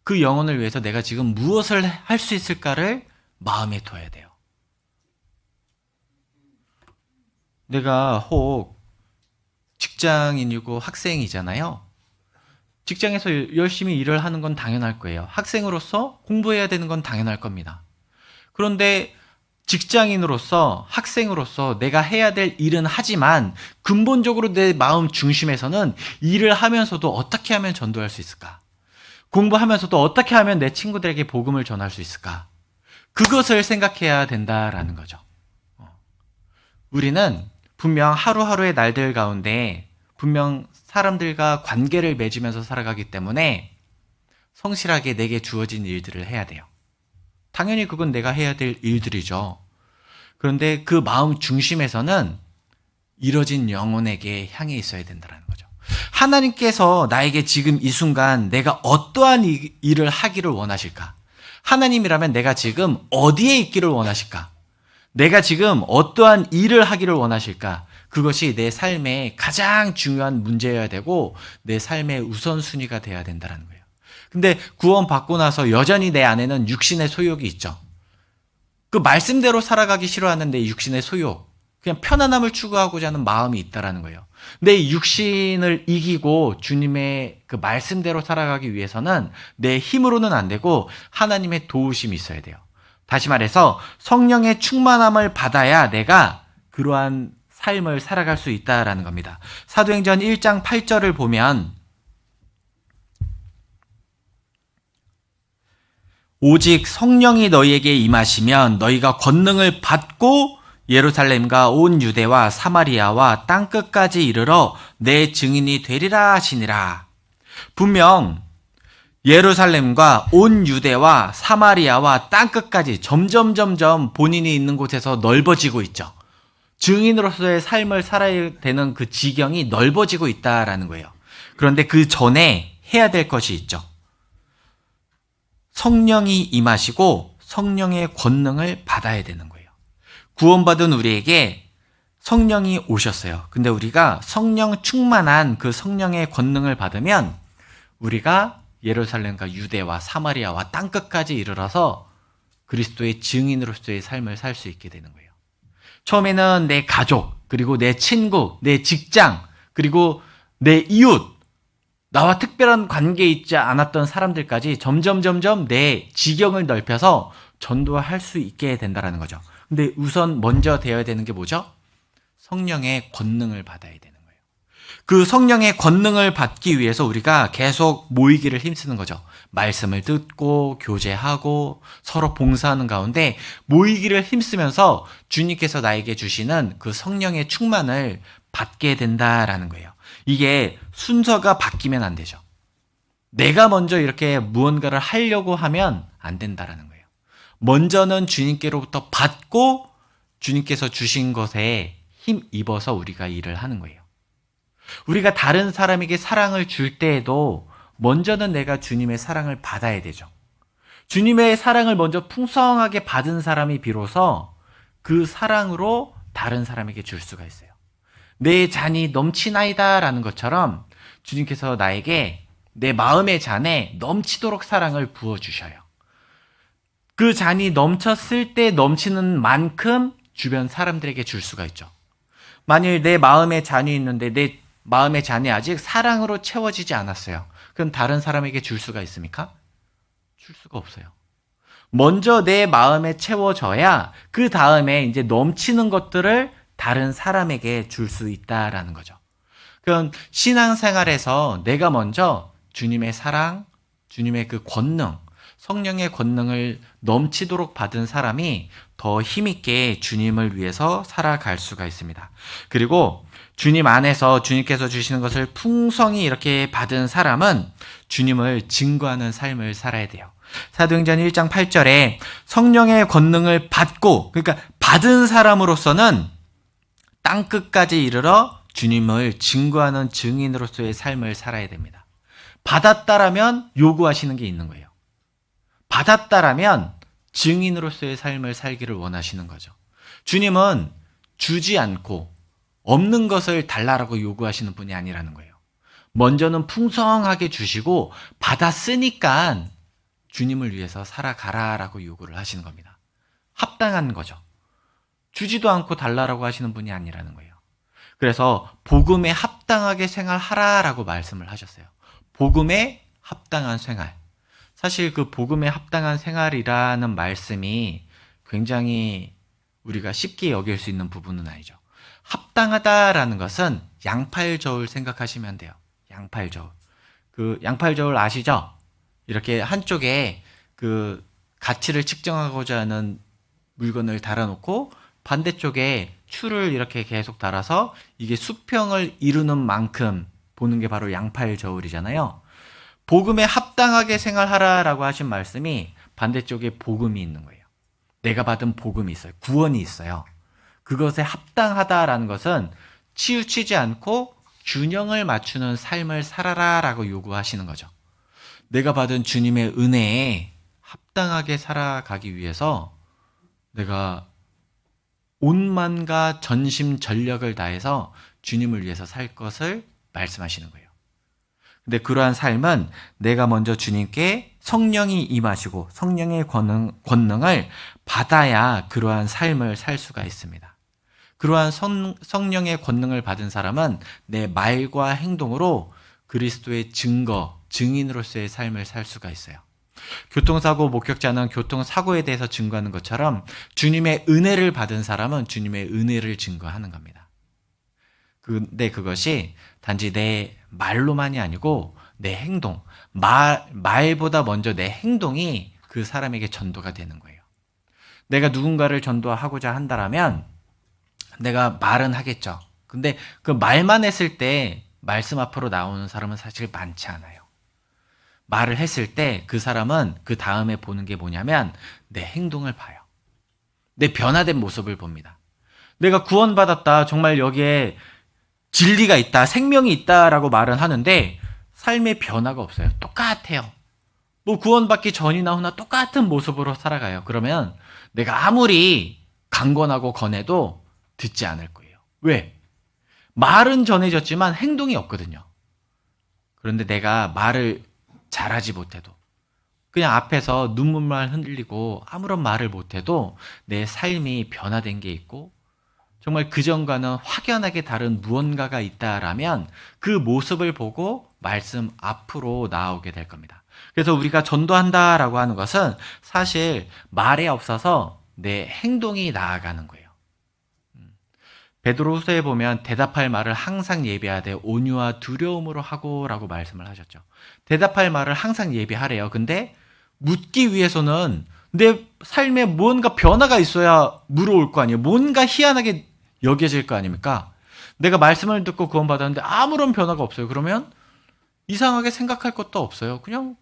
그 영혼을 위해서 내가 지금 무엇을 할 수 있을까를 마음에 둬야 돼요. 내가 혹 직장인이고 학생이잖아요. 직장에서 열심히 일을 하는 건 당연할 거예요. 학생으로서 공부해야 되는 건 당연할 겁니다. 그런데 직장인으로서, 학생으로서 내가 해야 될 일은 하지만 근본적으로 내 마음 중심에서는 일을 하면서도 어떻게 하면 전도할 수 있을까? 공부하면서도 어떻게 하면 내 친구들에게 복음을 전할 수 있을까? 그것을 생각해야 된다라는 거죠. 우리는 분명 하루하루의 날들 가운데 분명 사람들과 관계를 맺으면서 살아가기 때문에 성실하게 내게 주어진 일들을 해야 돼요. 당연히 그건 내가 해야 될 일들이죠. 그런데 그 마음 중심에서는 이뤄진 영혼에게 향해 있어야 된다는 거죠. 하나님께서 나에게 지금 이 순간 내가 어떠한 일을 하기를 원하실까? 하나님이라면 내가 지금 어디에 있기를 원하실까? 내가 지금 어떠한 일을 하기를 원하실까? 그것이 내 삶의 가장 중요한 문제여야 되고 내 삶의 우선순위가 돼야 된다는 거예요. 근데 구원받고 나서 여전히 내 안에는 육신의 소욕이 있죠. 그 말씀대로 살아가기 싫어하는 내 육신의 소욕, 그냥 편안함을 추구하고자 하는 마음이 있다라는 거예요. 내 육신을 이기고 주님의 그 말씀대로 살아가기 위해서는 내 힘으로는 안 되고 하나님의 도우심이 있어야 돼요. 다시 말해서 성령의 충만함을 받아야 내가 그러한 삶을 살아갈 수 있다라는 겁니다. 사도행전 1장 8절을 보면 오직 성령이 너희에게 임하시면 너희가 권능을 받고 예루살렘과 온 유대와 사마리아와 땅끝까지 이르러 내 증인이 되리라 하시니라. 분명 예루살렘과 온 유대와 사마리아와 땅끝까지 점점 본인이 있는 곳에서 넓어지고 있죠. 증인으로서의 삶을 살아야 되는 그 지경이 넓어지고 있다라는 거예요. 그런데 그 전에 해야 될 것이 있죠. 성령이 임하시고 성령의 권능을 받아야 되는 거예요. 구원받은 우리에게 성령이 오셨어요. 근데 우리가 성령 충만한 그 성령의 권능을 받으면 우리가 예루살렘과 유대와 사마리아와 땅끝까지 이르러서 그리스도의 증인으로서의 삶을 살 수 있게 되는 거예요. 처음에는 내 가족, 그리고 내 친구, 내 직장, 그리고 내 이웃, 나와 특별한 관계에 있지 않았던 사람들까지 점점 내 지경을 넓혀서 전도할 수 있게 된다는 거죠. 근데 우선 먼저 되어야 되는 게 뭐죠? 성령의 권능을 받아야 되는 거예요. 그 성령의 권능을 받기 위해서 우리가 계속 모이기를 힘쓰는 거죠. 말씀을 듣고 교제하고 서로 봉사하는 가운데 모이기를 힘쓰면서 주님께서 나에게 주시는 그 성령의 충만을 받게 된다라는 거예요. 이게 순서가 바뀌면 안 되죠. 내가 먼저 이렇게 무언가를 하려고 하면 안 된다라는 거예요. 먼저는 주님께로부터 받고 주님께서 주신 것에 힘 입어서 우리가 일을 하는 거예요. 우리가 다른 사람에게 사랑을 줄 때에도 먼저는 내가 주님의 사랑을 받아야 되죠. 주님의 사랑을 먼저 풍성하게 받은 사람이 비로소 그 사랑으로 다른 사람에게 줄 수가 있어요. 내 잔이 넘치나이다 라는 것처럼 주님께서 나에게 내 마음의 잔에 넘치도록 사랑을 부어주셔요. 그 잔이 넘쳤을 때 넘치는 만큼 주변 사람들에게 줄 수가 있죠. 만일 내 마음에 잔이 있는데 내 마음의 잔이 아직 사랑으로 채워지지 않았어요. 그럼 다른 사람에게 줄 수가 있습니까? 줄 수가 없어요. 먼저 내 마음에 채워져야 그 다음에 이제 넘치는 것들을 다른 사람에게 줄 수 있다라는 거죠. 그럼 신앙생활에서 내가 먼저 주님의 사랑, 주님의 그 권능, 성령의 권능을 넘치도록 받은 사람이 더 힘있게 주님을 위해서 살아갈 수가 있습니다. 그리고 주님 안에서 주님께서 주시는 것을 풍성히 이렇게 받은 사람은 주님을 증거하는 삶을 살아야 돼요. 사도행전 1장 8절에 성령의 권능을 받고, 그러니까 받은 사람으로서는 땅끝까지 이르러 주님을 증거하는 증인으로서의 삶을 살아야 됩니다. 받았다라면 요구하시는 게 있는 거예요. 받았다라면 증인으로서의 삶을 살기를 원하시는 거죠. 주님은 주지 않고 없는 것을 달라라고 요구하시는 분이 아니라는 거예요. 먼저는 풍성하게 주시고 받았으니까 주님을 위해서 살아가라라고 요구를 하시는 겁니다. 합당한 거죠. 주지도 않고 달라라고 하시는 분이 아니라는 거예요. 그래서 복음에 합당하게 생활하라라고 말씀을 하셨어요. 복음에 합당한 생활. 사실 그 복음에 합당한 생활이라는 말씀이 굉장히 우리가 쉽게 여길 수 있는 부분은 아니죠. 합당하다라는 것은 양팔저울 생각하시면 돼요. 양팔저울. 그 양팔저울 아시죠? 이렇게 한쪽에 그 가치를 측정하고자 하는 물건을 달아놓고 반대쪽에 추를 이렇게 계속 달아서 이게 수평을 이루는 만큼 보는 게 바로 양팔저울이잖아요. 복음에 합당하게 생활하라라고 하신 말씀이 반대쪽에 복음이 있는 거예요. 내가 받은 복음이 있어요. 구원이 있어요. 그것에 합당하다라는 것은 치우치지 않고 균형을 맞추는 삶을 살아라라고 요구하시는 거죠. 내가 받은 주님의 은혜에 합당하게 살아가기 위해서 내가 온만과 전심 전력을 다해서 주님을 위해서 살 것을 말씀하시는 거예요. 근데 그러한 삶은 내가 먼저 주님께 성령이 임하시고 성령의 권능을 받아야 그러한 삶을 살 수가 있습니다. 그러한 성령의 권능을 받은 사람은 내 말과 행동으로 그리스도의 증거, 증인으로서의 삶을 살 수가 있어요. 교통사고 목격자는 교통사고에 대해서 증거하는 것처럼 주님의 은혜를 받은 사람은 주님의 은혜를 증거하는 겁니다. 근데 그것이 단지 내 말로만이 아니고 내 행동, 말보다 먼저 내 행동이 그 사람에게 전도가 되는 거예요. 내가 누군가를 전도하고자 한다면 내가 말은 하겠죠. 근데 그 말만 했을 때 말씀 앞으로 나오는 사람은 사실 많지 않아요. 말을 했을 때 그 사람은 그 다음에 보는 게 뭐냐면 내 행동을 봐요. 내 변화된 모습을 봅니다. 내가 구원받았다, 정말 여기에 진리가 있다, 생명이 있다라고 말은 하는데 삶의 변화가 없어요. 똑같아요. 뭐 구원받기 전이나 후나 똑같은 모습으로 살아가요. 그러면 내가 아무리 강권하고 권해도 듣지 않을 거예요. 왜? 말은 전해졌지만 행동이 없거든요. 그런데 내가 말을 잘하지 못해도, 그냥 앞에서 눈물만 흔들리고 아무런 말을 못해도 내 삶이 변화된 게 있고 정말 그전과는 확연하게 다른 무언가가 있다라면 그 모습을 보고 말씀 앞으로 나오게 될 겁니다. 그래서 우리가 전도한다라고 하는 것은 사실 말에 없어서 내 행동이 나아가는 거예요. 베드로후서에 보면 대답할 말을 항상 예비하되 온유와 두려움으로 하고라고 말씀을 하셨죠. 대답할 말을 항상 예비하래요. 근데 묻기 위해서는 내 삶에 무언가 변화가 있어야 물어올 거 아니에요. 뭔가 희한하게 여겨질 거 아닙니까? 내가 말씀을 듣고 구원받았는데 아무런 변화가 없어요. 그러면 이상하게 생각할 것도 없어요. 그냥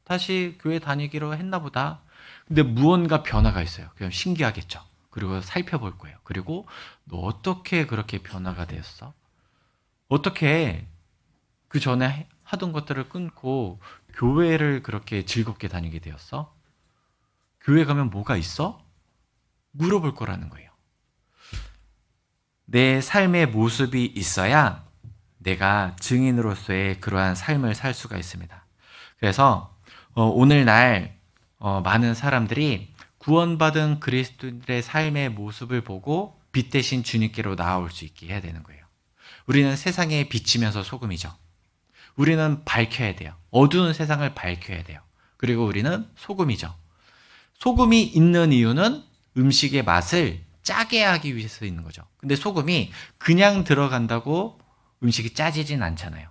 다시 교회 다니기로 했나 보다. 근데 무언가 변화가 있어요. 그럼 신기하겠죠. 그리고 살펴볼 거예요. 그리고 너 어떻게 그렇게 변화가 되었어? 어떻게 그 전에 하던 것들을 끊고 교회를 그렇게 즐겁게 다니게 되었어? 교회 가면 뭐가 있어? 물어볼 거라는 거예요. 내 삶의 모습이 있어야 내가 증인으로서의 그러한 삶을 살 수가 있습니다. 그래서 오늘날 많은 사람들이 구원받은 그리스도인들의 삶의 모습을 보고 빛 대신 주님께로 나아올 수 있게 해야 되는 거예요. 우리는 세상에 비치면서 소금이죠. 우리는 밝혀야 돼요. 어두운 세상을 밝혀야 돼요. 그리고 우리는 소금이죠. 소금이 있는 이유는 음식의 맛을 짜게 하기 위해서 있는 거죠. 근데 소금이 그냥 들어간다고 음식이 짜지진 않잖아요.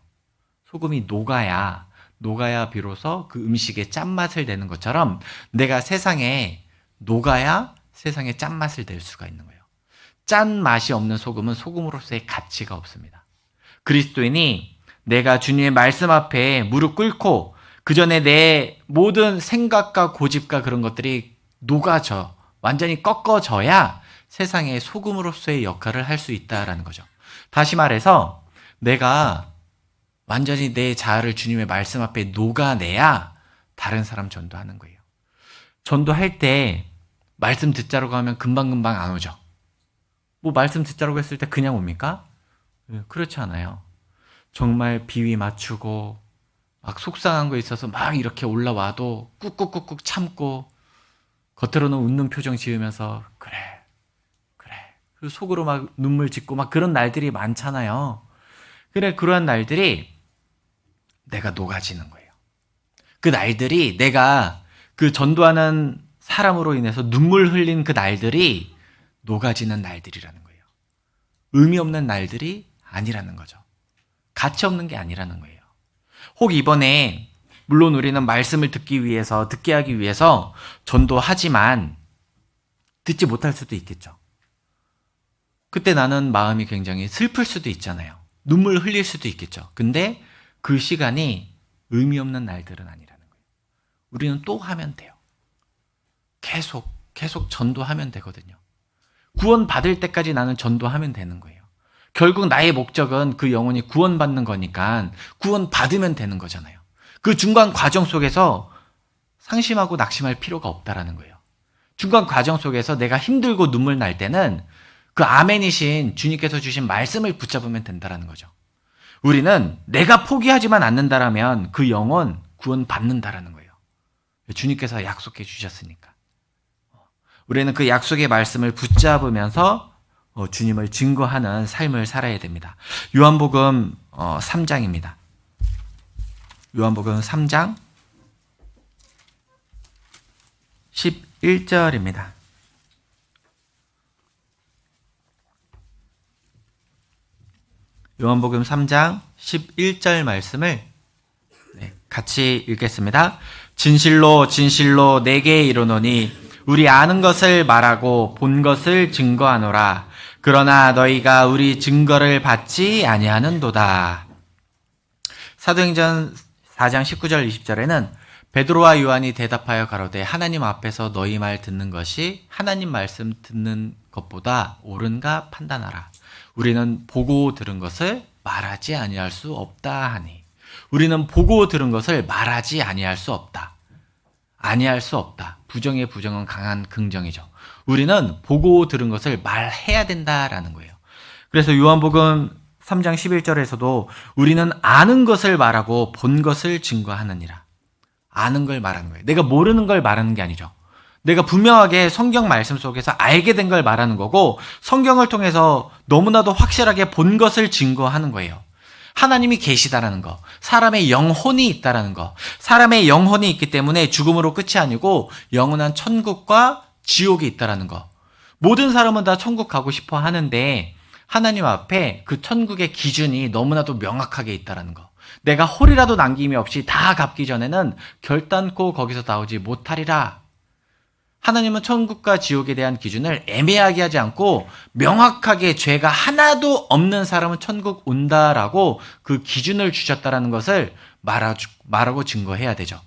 소금이 녹아야 비로소 그 음식의 짠맛을 내는 것처럼 내가 세상에 녹아야 세상에 짠맛을 낼 수가 있는 거예요. 짠 맛이 없는 소금은 소금으로서의 가치가 없습니다. 그리스도인이 내가 주님의 말씀 앞에 무릎 꿇고 그 전에 내 모든 생각과 고집과 그런 것들이 녹아져 완전히 꺾어져야 세상에 소금으로서의 역할을 할 수 있다라는 거죠. 다시 말해서 내가 완전히 내 자아를 주님의 말씀 앞에 녹아내야 다른 사람 전도하는 거예요. 전도할 때 말씀 듣자라고 하면 금방금방 안 오죠. 뭐 말씀 듣자라고 했을 때 그냥 옵니까? 그렇지 않아요. 정말 비위 맞추고 막 속상한 거 있어서 막 이렇게 올라와도 꾹꾹꾹꾹 참고 겉으로는 웃는 표정 지으면서 그래 그 속으로 막 눈물 짓고 막 그런 날들이 많잖아요. 그래, 그러한 날들이 내가 녹아지는 거예요. 그 날들이 내가 그 전도하는 사람으로 인해서 눈물 흘린 그 날들이 녹아지는 날들이라는 거예요. 의미 없는 날들이 아니라는 거죠. 가치 없는 게 아니라는 거예요. 혹 이번에 물론 우리는 말씀을 듣게 하기 위해서 전도하지만 듣지 못할 수도 있겠죠. 그때 나는 마음이 굉장히 슬플 수도 있잖아요. 눈물 흘릴 수도 있겠죠. 근데 그 시간이 의미 없는 날들은 아니라는 거예요. 우리는 또 하면 돼요. 계속 전도하면 되거든요. 구원 받을 때까지 나는 전도하면 되는 거예요. 결국 나의 목적은 그 영혼이 구원받는 거니까 구원 받으면 되는 거잖아요. 그 중간 과정 속에서 상심하고 낙심할 필요가 없다라는 거예요. 중간 과정 속에서 내가 힘들고 눈물 날 때는 그 아멘이신 주님께서 주신 말씀을 붙잡으면 된다라는 거죠. 우리는 내가 포기하지만 않는다라면 그 영혼 구원 받는다라는 거예요. 주님께서 약속해 주셨으니까. 우리는 그 약속의 말씀을 붙잡으면서 주님을 증거하는 삶을 살아야 됩니다. 요한복음 3장입니다. 요한복음 3장 11절입니다. 요한복음 3장 11절 말씀을 같이 읽겠습니다. 진실로 진실로 내게 이르노니 우리 아는 것을 말하고 본 것을 증거하노라. 그러나 너희가 우리 증거를 받지 아니하는도다. 사도행전 4장 19절 20절에는 베드로와 요한이 대답하여 가로되 하나님 앞에서 너희 말 듣는 것이 하나님 말씀 듣는 것보다 옳은가 판단하라. 우리는 보고 들은 것을 말하지 아니할 수 없다 하니. 우리는 보고 들은 것을 말하지 아니할 수 없다. 아니할 수 없다. 부정의 부정은 강한 긍정이죠. 우리는 보고 들은 것을 말해야 된다라는 거예요. 그래서 요한복음 3장 11절에서도 우리는 아는 것을 말하고 본 것을 증거하느니라. 아는 걸 말하는 거예요. 내가 모르는 걸 말하는 게 아니죠. 내가 분명하게 성경 말씀 속에서 알게 된 걸 말하는 거고, 성경을 통해서 너무나도 확실하게 본 것을 증거하는 거예요. 하나님이 계시다라는 거, 사람의 영혼이 있다라는 거, 사람의 영혼이 있기 때문에 죽음으로 끝이 아니고 영원한 천국과 지옥이 있다라는 거. 모든 사람은 다 천국 가고 싶어 하는데 하나님 앞에 그 천국의 기준이 너무나도 명확하게 있다라는 거. 내가 홀이라도 남김이 없이 다 갚기 전에는 결단코 거기서 나오지 못하리라. 하나님은 천국과 지옥에 대한 기준을 애매하게 하지 않고 명확하게 죄가 하나도 없는 사람은 천국 온다라고 그 기준을 주셨다라는 것을 말하고 증거해야 되죠.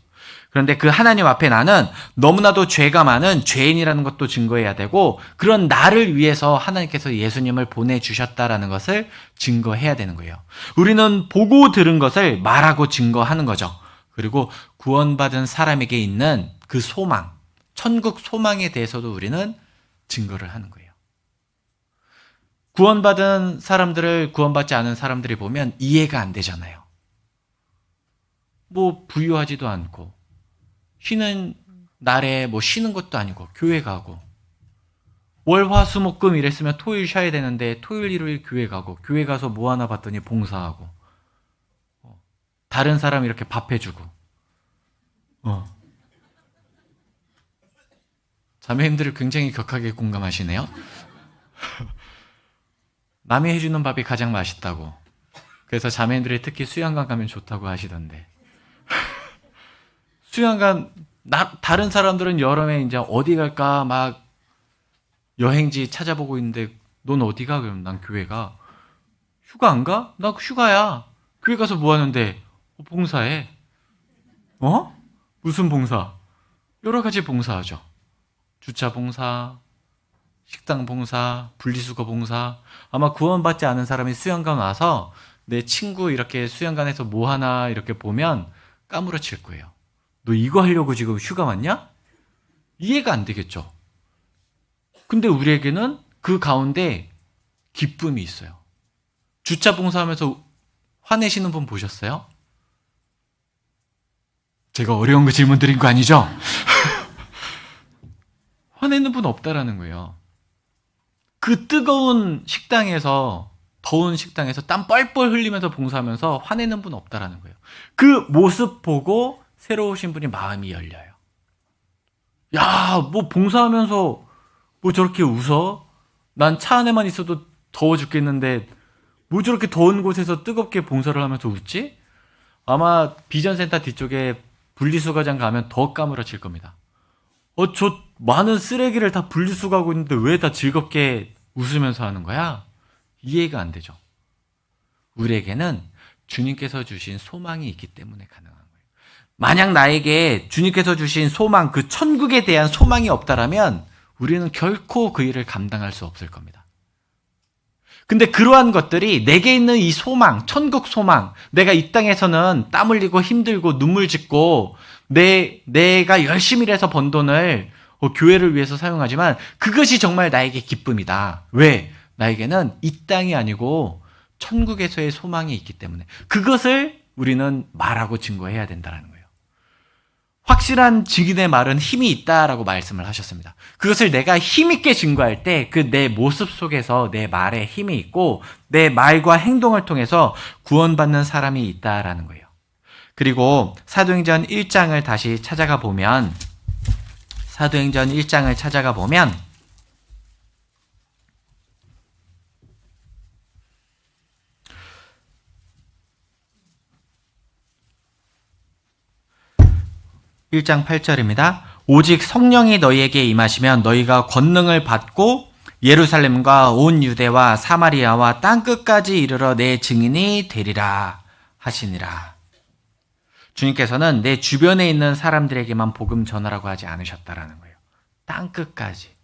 그런데 그 하나님 앞에 나는 너무나도 죄가 많은 죄인이라는 것도 증거해야 되고, 그런 나를 위해서 하나님께서 예수님을 보내주셨다라는 것을 증거해야 되는 거예요. 우리는 보고 들은 것을 말하고 증거하는 거죠. 그리고 구원받은 사람에게 있는 그 소망, 천국 소망에 대해서도 우리는 증거를 하는 거예요. 구원받은 사람들을 구원받지 않은 사람들이 보면 이해가 안 되잖아요. 뭐 부유하지도 않고 쉬는 날에 뭐 쉬는 것도 아니고 교회 가고, 월, 화, 수, 목, 금 이랬으면 토요일 쉬어야 되는데 토요일, 일요일 교회 가고, 교회 가서 뭐 하나 봤더니 봉사하고, 다른 사람 이렇게 밥 해주고, 자매님들이 굉장히 격하게 공감하시네요. 남이 해주는 밥이 가장 맛있다고. 그래서 자매님들이 특히 수양관 가면 좋다고 하시던데. 수양관, 다른 사람들은 여름에 이제 어디 갈까 막 여행지 찾아보고 있는데, 넌 어디 가? 그럼 난 교회 가. 휴가 안 가? 나 휴가야. 교회 가서 뭐 하는데? 봉사해. 무슨 봉사? 여러 가지 봉사하죠. 주차 봉사, 식당 봉사, 분리수거 봉사. 아마 구원받지 않은 사람이 수양관 와서 내 친구 이렇게 수양관에서 뭐 하나 이렇게 보면 까무러칠 거예요. 너 이거 하려고 지금 휴가 왔냐? 이해가 안 되겠죠. 근데 우리에게는 그 가운데 기쁨이 있어요. 주차 봉사하면서 화내시는 분 보셨어요? 제가 어려운 거 질문 드린 거 아니죠? 화내는 분 없다라는 거예요. 그 뜨거운 식당에서, 더운 식당에서 땀 뻘뻘 흘리면서 봉사하면서 화내는 분 없다라는 거예요. 그 모습 보고 새로 오신 분이 마음이 열려요. 야, 뭐 봉사하면서 뭐 저렇게 웃어? 난 차 안에만 있어도 더워 죽겠는데 뭐 저렇게 더운 곳에서 뜨겁게 봉사를 하면서 웃지? 아마 비전센터 뒤쪽에 분리수거장 가면 더 까무러칠 겁니다. 저 많은 쓰레기를 다 분리수거하고 있는데 왜 다 즐겁게 웃으면서 하는 거야? 이해가 안 되죠. 우리에게는 주님께서 주신 소망이 있기 때문에 가능한 거예요. 만약 나에게 주님께서 주신 소망, 그 천국에 대한 소망이 없다라면 우리는 결코 그 일을 감당할 수 없을 겁니다. 근데 그러한 것들이 내게 있는 이 소망, 천국 소망, 내가 이 땅에서는 땀 흘리고 힘들고 눈물 짓고 내가 열심히 일해서 번 돈을 교회를 위해서 사용하지만 그것이 정말 나에게 기쁨이다. 왜? 나에게는 이 땅이 아니고 천국에서의 소망이 있기 때문에 그것을 우리는 말하고 증거해야 된다는 거예요. 확실한 증인의 말은 힘이 있다라고 말씀을 하셨습니다. 그것을 내가 힘있게 증거할 때 그 내 모습 속에서 내 말에 힘이 있고 내 말과 행동을 통해서 구원받는 사람이 있다라는 거예요. 그리고 사도행전 1장을 다시 찾아가 보면, 사도행전 1장을 찾아가 보면 (1장 8절입니다) 오직 성령이 너희에게 임하시면 너희가 권능을 받고 예루살렘과 온 유대와 사마리아와 땅끝까지 이르러 내 증인이 되리라 하시니라. 주님께서는 내 주변에 있는 사람들에게만 복음 전하라고 하지 않으셨다라는 거예요. 땅끝까지.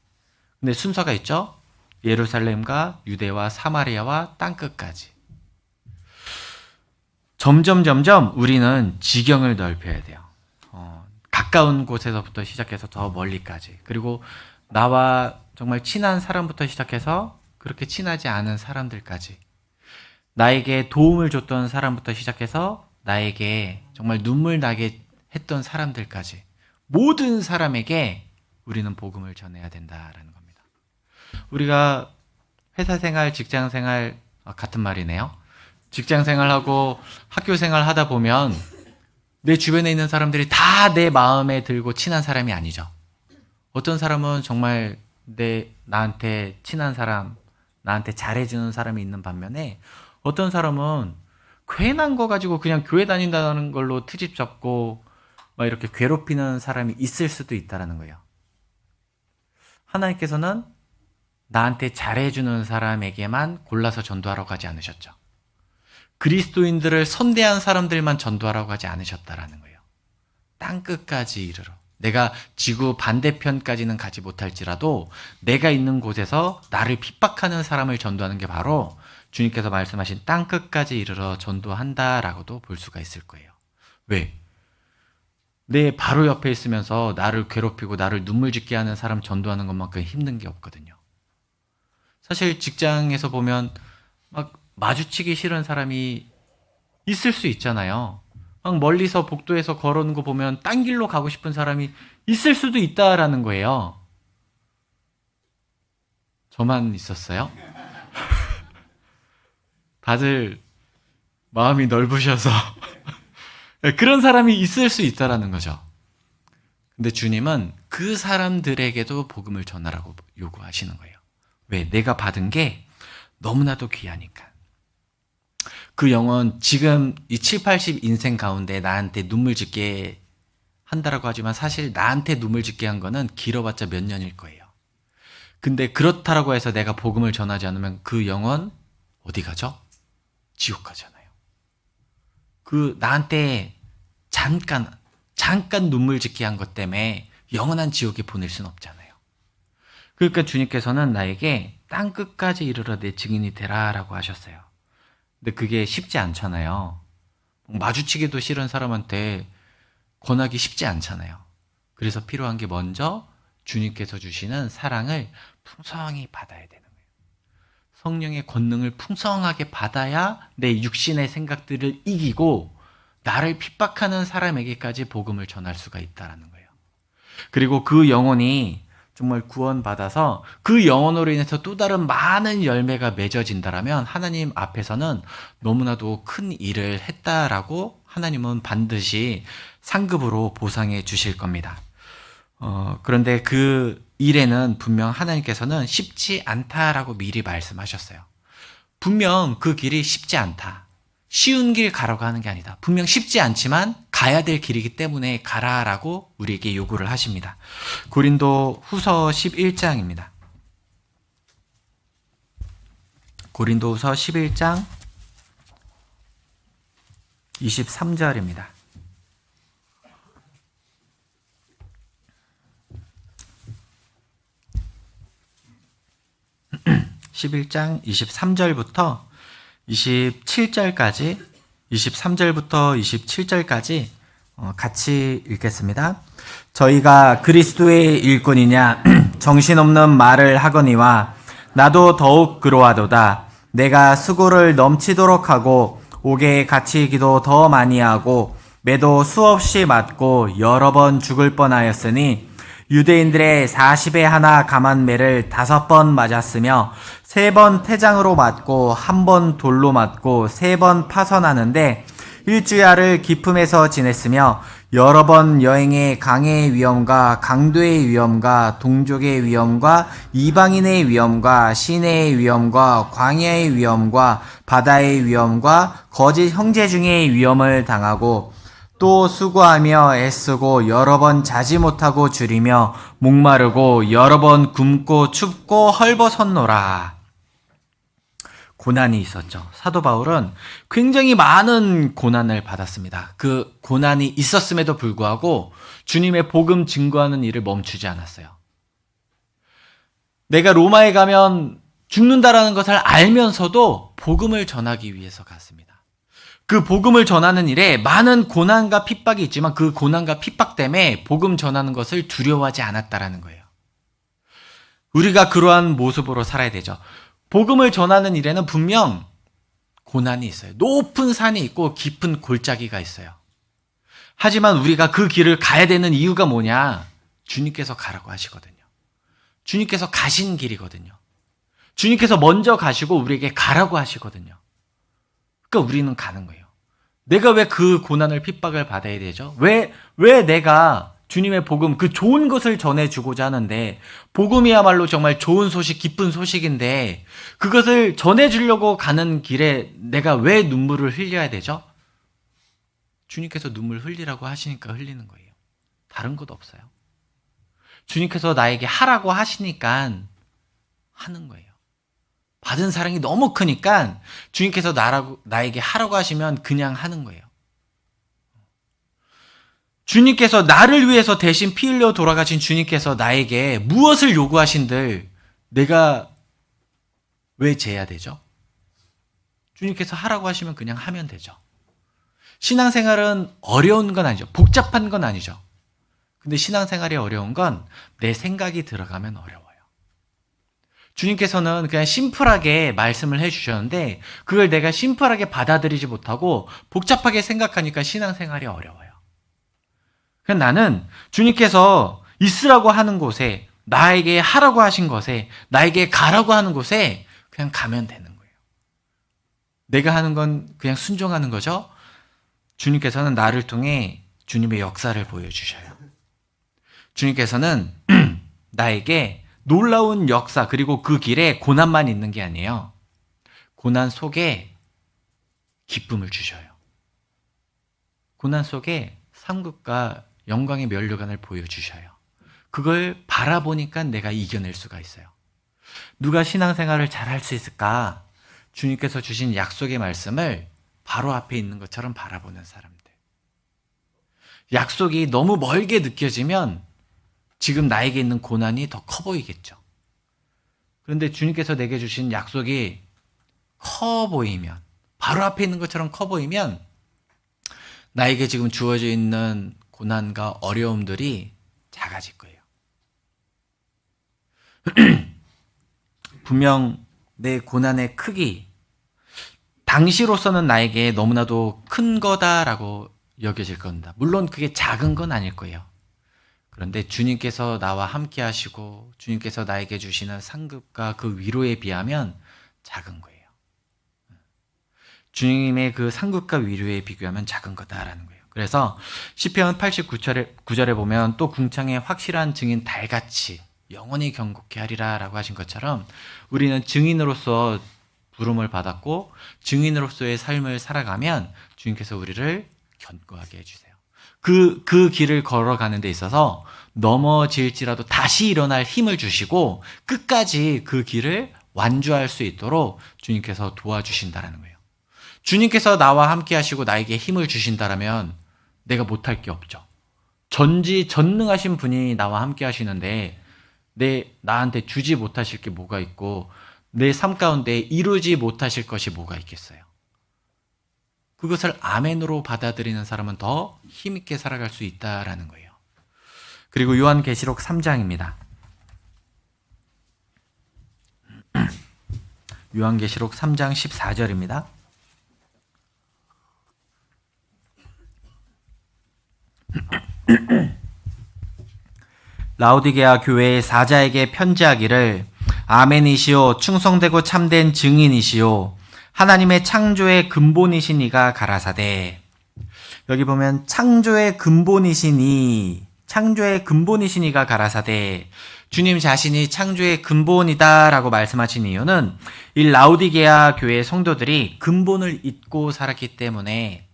근데 순서가 있죠? 예루살렘과 유대와 사마리아와 땅끝까지. 점점 우리는 지경을 넓혀야 돼요. 가까운 곳에서부터 시작해서 더 멀리까지. 그리고 나와 정말 친한 사람부터 시작해서 그렇게 친하지 않은 사람들까지. 나에게 도움을 줬던 사람부터 시작해서 나에게 정말 눈물 나게 했던 사람들까지. 모든 사람에게 우리는 복음을 전해야 된다라는 겁니다. 우리가 회사 생활, 직장 생활, 같은 말이네요. 직장 생활하고 학교 생활 하다 보면 내 주변에 있는 사람들이 다 내 마음에 들고 친한 사람이 아니죠. 어떤 사람은 정말 나한테 친한 사람, 나한테 잘해주는 사람이 있는 반면에 어떤 사람은 괜한 거 가지고 그냥 교회 다닌다는 걸로 트집 잡고 막 이렇게 괴롭히는 사람이 있을 수도 있다는 거예요. 하나님께서는 나한테 잘해주는 사람에게만 골라서 전도하라고 하지 않으셨죠. 그리스도인들을 선대한 사람들만 전도하라고 하지 않으셨다라는 거예요. 땅끝까지 이르러. 내가 지구 반대편까지는 가지 못할지라도 내가 있는 곳에서 나를 핍박하는 사람을 전도하는 게 바로 주님께서 말씀하신 땅끝까지 이르러 전도한다라고도 볼 수가 있을 거예요. 왜? 내 바로 옆에 있으면서 나를 괴롭히고 나를 눈물 짓게 하는 사람 전도하는 것만큼 힘든 게 없거든요. 사실 직장에서 보면 막 마주치기 싫은 사람이 있을 수 있잖아요. 막 멀리서 복도에서 걸어오는 거 보면 딴 길로 가고 싶은 사람이 있을 수도 있다라는 거예요. 저만 있었어요? 다들 마음이 넓으셔서 그런 사람이 있을 수 있다라는 거죠. 근데 주님은 그 사람들에게도 복음을 전하라고 요구하시는 거예요. 왜? 내가 받은 게 너무나도 귀하니까. 그 영혼 지금 이 7, 80 인생 가운데 나한테 눈물 짓게 한다라고 하지만 사실 나한테 눈물 짓게 한 거는 길어봤자 몇 년일 거예요. 근데 그렇다라고 해서 내가 복음을 전하지 않으면 그 영혼 어디 가죠? 지옥 가잖아요. 그 나한테 잠깐 눈물 짓게 한 것 때문에 영원한 지옥에 보낼 수는 없잖아요. 그러니까 주님께서는 나에게 땅끝까지 이르러 내 증인이 되라라고 하셨어요. 근데 그게 쉽지 않잖아요. 마주치기도 싫은 사람한테 권하기 쉽지 않잖아요. 그래서 필요한 게 먼저 주님께서 주시는 사랑을 풍성히 받아야 되는 거예요. 성령의 권능을 풍성하게 받아야 내 육신의 생각들을 이기고 나를 핍박하는 사람에게까지 복음을 전할 수가 있다는 거예요. 그리고 그 영혼이 정말 구원받아서 그 영혼으로 인해서 또 다른 많은 열매가 맺어진다라면 하나님 앞에서는 너무나도 큰 일을 했다라고 하나님은 반드시 상급으로 보상해 주실 겁니다. 그런데 그 일에는 분명 하나님께서는 쉽지 않다라고 미리 말씀하셨어요. 분명 그 길이 쉽지 않다. 쉬운 길 가라고 하는 게 아니다. 분명 쉽지 않지만 가야 될 길이기 때문에 가라라고 우리에게 요구를 하십니다. 고린도 후서 11장입니다. 고린도 후서 11장 23절입니다. 11장 23절부터 27절까지 23절부터 27절까지 같이 읽겠습니다. 저희가 그리스도의 일꾼이냐 정신없는 말을 하거니와 나도 더욱 그러하도다. 내가 수고를 넘치도록 하고 옥에 갇히기도 더 많이 하고 매도 수없이 맞고 여러 번 죽을 뻔하였으니 유대인들의 40에 하나 감한 매를 5번 맞았으며 3번 태장으로 맞고 1번 돌로 맞고 3번 파선하는데 일주야를 기품에서 지냈으며 여러 번 여행에 강의 위험과 강도의 위험과 동족의 위험과 이방인의 위험과 시내의 위험과 광야의 위험과 바다의 위험과 거짓 형제 중의 위험을 당하고 또 수고하며 애쓰고 여러 번 자지 못하고 줄이며 목마르고 여러 번 굶고 춥고 헐벗었노라. 고난이 있었죠. 사도 바울은 굉장히 많은 고난을 받았습니다. 그 고난이 있었음에도 불구하고 주님의 복음 증거하는 일을 멈추지 않았어요. 내가 로마에 가면 죽는다라는 것을 알면서도 복음을 전하기 위해서 갔습니다. 그 복음을 전하는 일에 많은 고난과 핍박이 있지만 그 고난과 핍박 때문에 복음 전하는 것을 두려워하지 않았다라는 거예요. 우리가 그러한 모습으로 살아야 되죠. 복음을 전하는 일에는 분명 고난이 있어요. 높은 산이 있고 깊은 골짜기가 있어요. 하지만 우리가 그 길을 가야 되는 이유가 뭐냐? 주님께서 가라고 하시거든요. 주님께서 가신 길이거든요. 주님께서 먼저 가시고 우리에게 가라고 하시거든요. 그러니까 우리는 가는 거예요. 내가 왜 그 고난을 핍박을 받아야 되죠? 왜 내가 주님의 복음, 그 좋은 것을 전해주고자 하는데, 복음이야말로 정말 좋은 소식, 기쁜 소식인데, 그것을 전해주려고 가는 길에 내가 왜 눈물을 흘려야 되죠? 주님께서 눈물 흘리라고 하시니까 흘리는 거예요. 다른 것 없어요. 주님께서 나에게 하라고 하시니까 하는 거예요. 받은 사랑이 너무 크니까 주님께서 나에게 하라고 하시면 그냥 하는 거예요. 주님께서 나를 위해서 대신 피 흘려 돌아가신 주님께서 나에게 무엇을 요구하신들 내가 왜 재야 되죠? 주님께서 하라고 하시면 그냥 하면 되죠. 신앙생활은 어려운 건 아니죠. 복잡한 건 아니죠. 근데 신앙생활이 어려운 건 내 생각이 들어가면 어려워요. 주님께서는 그냥 심플하게 말씀을 해주셨는데 그걸 내가 심플하게 받아들이지 못하고 복잡하게 생각하니까 신앙생활이 어려워요. 나는 주님께서 있으라고 하는 곳에, 나에게 하라고 하신 것에, 나에게 가라고 하는 곳에 그냥 가면 되는 거예요. 내가 하는 건 그냥 순종하는 거죠. 주님께서는 나를 통해 주님의 역사를 보여주셔요. 주님께서는 나에게 놀라운 역사, 그리고 그 길에 고난만 있는 게 아니에요. 고난 속에 기쁨을 주셔요. 고난 속에 상급과 영광의 면류관을 보여주셔요. 그걸 바라보니까 내가 이겨낼 수가 있어요. 누가 신앙생활을 잘 할 수 있을까? 주님께서 주신 약속의 말씀을 바로 앞에 있는 것처럼 바라보는 사람들. 약속이 너무 멀게 느껴지면 지금 나에게 있는 고난이 더 커 보이겠죠. 그런데 주님께서 내게 주신 약속이 커 보이면, 바로 앞에 있는 것처럼 커 보이면 나에게 지금 주어져 있는 고난과 어려움들이 작아질 거예요. 분명 내 고난의 크기, 당시로서는 나에게 너무나도 큰 거다라고 여겨질 겁니다. 물론 그게 작은 건 아닐 거예요. 그런데 주님께서 나와 함께 하시고 주님께서 나에게 주시는 상급과 그 위로에 비하면 작은 거예요. 주님의 그 상급과 위로에 비교하면 작은 거다라는 거예요. 그래서 시편 89절에 보면 또 궁창의 확실한 증인 달같이 영원히 경고케 하리라 라고 하신 것처럼 우리는 증인으로서 부름을 받았고 증인으로서의 삶을 살아가면 주님께서 우리를 견고하게 해주세요. 그 길을 걸어가는 데 있어서 넘어질지라도 다시 일어날 힘을 주시고 끝까지 그 길을 완주할 수 있도록 주님께서 도와주신다는 거예요. 주님께서 나와 함께 하시고 나에게 힘을 주신다라면 내가 못할 게 없죠. 전능하신 분이 나와 함께 하시는데 나한테 주지 못하실 게 뭐가 있고 내 삶 가운데 이루지 못하실 것이 뭐가 있겠어요. 그것을 아멘으로 받아들이는 사람은 더 힘있게 살아갈 수 있다라는 거예요. 그리고 요한계시록 3장입니다. 요한계시록 3장 14절입니다. 라오디게아 교회의 사자에게 편지하기를 아멘이시오 충성되고 참된 증인이시오 하나님의 창조의 근본이신 이가 가라사대. 여기 보면 창조의 근본이신 이가 가라사대. 주님 자신이 창조의 근본이다라고 말씀하신 이유는 이 라오디게아 교회의 성도들이 근본을 잊고 살았기 때문에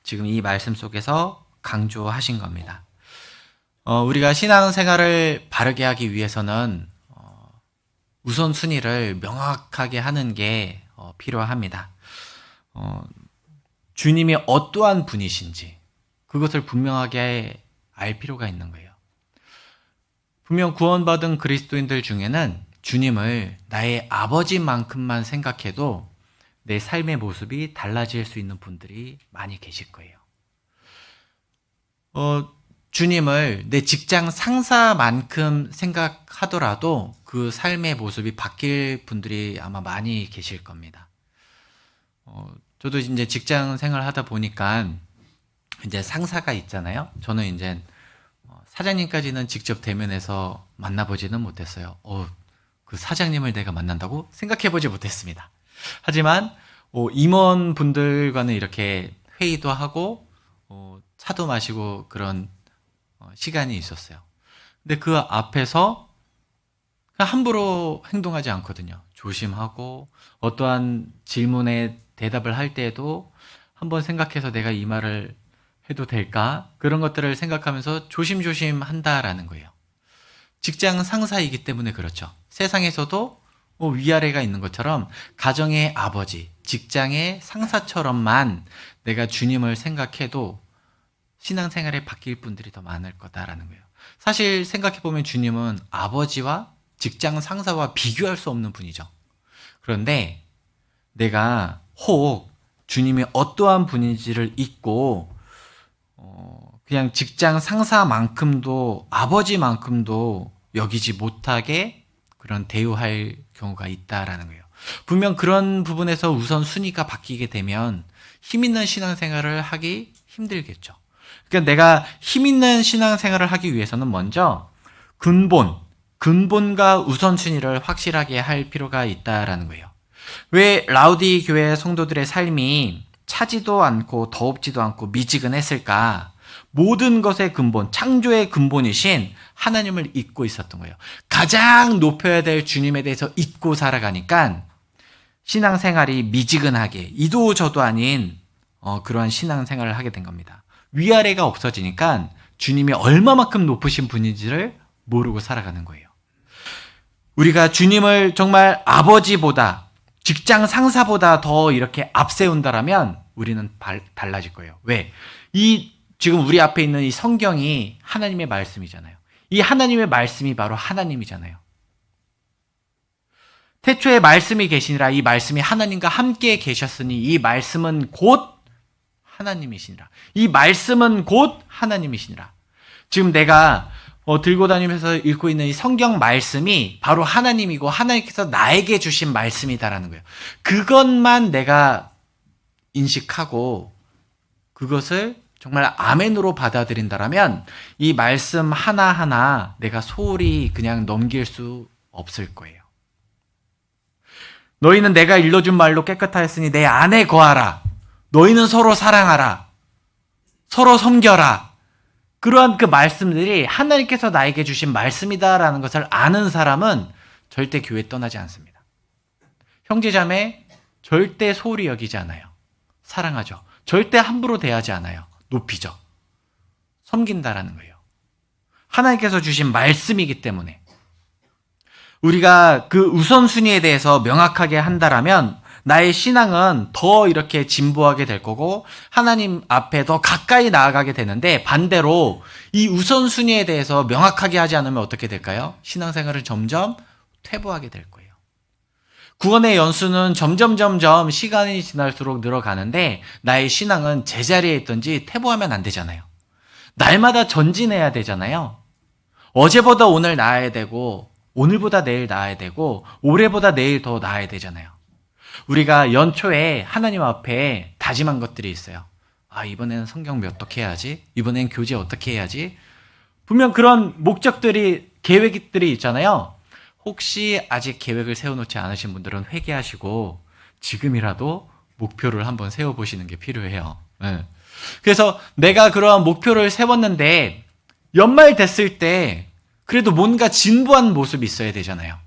지금 이 말씀 속에서 강조하신 겁니다. 우리가 신앙생활을 바르게 하기 위해서는 우선순위를 명확하게 하는 게 필요합니다. 주님이 어떠한 분이신지 그것을 분명하게 알 필요가 있는 거예요. 분명 구원받은 그리스도인들 중에는 주님을 나의 아버지만큼만 생각해도 내 삶의 모습이 달라질 수 있는 분들이 많이 계실 거예요. 주님을 내 직장 상사만큼 생각하더라도 그 삶의 모습이 바뀔 분들이 아마 많이 계실 겁니다. 저도 이제 직장 생활 하다 보니까 이제 상사가 있잖아요. 저는 이제 사장님까지는 직접 대면해서 만나보지는 못했어요. 그 사장님을 내가 만난다고 생각해보지 못했습니다. 하지만 임원분들과는 이렇게 회의도 하고 차도 마시고 그런 시간이 있었어요. 근데 그 앞에서 그냥 함부로 행동하지 않거든요. 조심하고 어떠한 질문에 대답을 할 때에도 한번 생각해서 내가 이 말을 해도 될까? 그런 것들을 생각하면서 조심조심 한다라는 거예요. 직장 상사이기 때문에 그렇죠. 세상에서도 위아래가 있는 것처럼 가정의 아버지, 직장의 상사처럼만 내가 주님을 생각해도 신앙생활에 바뀔 분들이 더 많을 거다라는 거예요. 사실 생각해보면 주님은 아버지와 직장 상사와 비교할 수 없는 분이죠. 그런데 내가 혹 주님이 어떠한 분인지를 잊고 그냥 직장 상사만큼도 아버지만큼도 여기지 못하게 그런 대우할 경우가 있다라는 거예요. 분명 그런 부분에서 우선 순위가 바뀌게 되면 힘 있는 신앙생활을 하기 힘들겠죠. 그러니까 내가 힘 있는 신앙생활을 하기 위해서는 먼저 근본과 우선순위를 확실하게 할 필요가 있다라는 거예요. 왜 라우디 교회 성도들의 삶이 차지도 않고 더웁지도 않고 미지근했을까? 모든 것의 근본, 창조의 근본이신 하나님을 잊고 있었던 거예요. 가장 높여야 될 주님에 대해서 잊고 살아가니까 신앙생활이 미지근하게 이도 저도 아닌 그러한 신앙생활을 하게 된 겁니다. 위아래가 없어지니까 주님이 얼마만큼 높으신 분인지를 모르고 살아가는 거예요. 우리가 주님을 정말 아버지보다 직장 상사보다 더 이렇게 앞세운다라면 우리는 달라질 거예요. 왜? 지금 우리 앞에 있는 이 성경이 하나님의 말씀이잖아요. 이 하나님의 말씀이 바로 하나님이잖아요. 태초에 말씀이 계시니라. 이 말씀이 하나님과 함께 계셨으니 이 말씀은 곧 하나님이시니라. 이 말씀은 곧 하나님이시니라. 지금 내가 들고 다니면서 읽고 있는 이 성경 말씀이 바로 하나님이고 하나님께서 나에게 주신 말씀이다라는 거예요. 그것만 내가 인식하고 그것을 정말 아멘으로 받아들인다라면 이 말씀 하나하나 내가 소홀히 그냥 넘길 수 없을 거예요. 너희는 내가 일러준 말로 깨끗하였으니 내 안에 거하라. 너희는 서로 사랑하라. 서로 섬겨라. 그러한 그 말씀들이 하나님께서 나에게 주신 말씀이다라는 것을 아는 사람은 절대 교회 떠나지 않습니다. 형제자매 절대 소홀히 여기지 않아요. 사랑하죠. 절대 함부로 대하지 않아요. 높이죠. 섬긴다라는 거예요. 하나님께서 주신 말씀이기 때문에 우리가 그 우선순위에 대해서 명확하게 한다라면 나의 신앙은 더 이렇게 진보하게 될 거고 하나님 앞에 더 가까이 나아가게 되는데 반대로 이 우선순위에 대해서 명확하게 하지 않으면 어떻게 될까요? 신앙생활을 점점 퇴보하게 될 거예요. 구원의 연수는 점점 시간이 지날수록 늘어가는데 나의 신앙은 제자리에 있든지 퇴보하면 안 되잖아요. 날마다 전진해야 되잖아요. 어제보다 오늘 나아야 되고 오늘보다 내일 나아야 되고 올해보다 내일 더 나아야 되잖아요. 우리가 연초에 하나님 앞에 다짐한 것들이 있어요. 이번에는 성경 어떻게 해야지? 이번엔 교제 어떻게 해야지? 분명 그런 목적들이 계획들이 있잖아요. 혹시 아직 계획을 세워놓지 않으신 분들은 회개하시고 지금이라도 목표를 한번 세워보시는 게 필요해요. 네. 그래서 내가 그러한 목표를 세웠는데 연말 됐을 때 그래도 뭔가 진부한 모습이 있어야 되잖아요.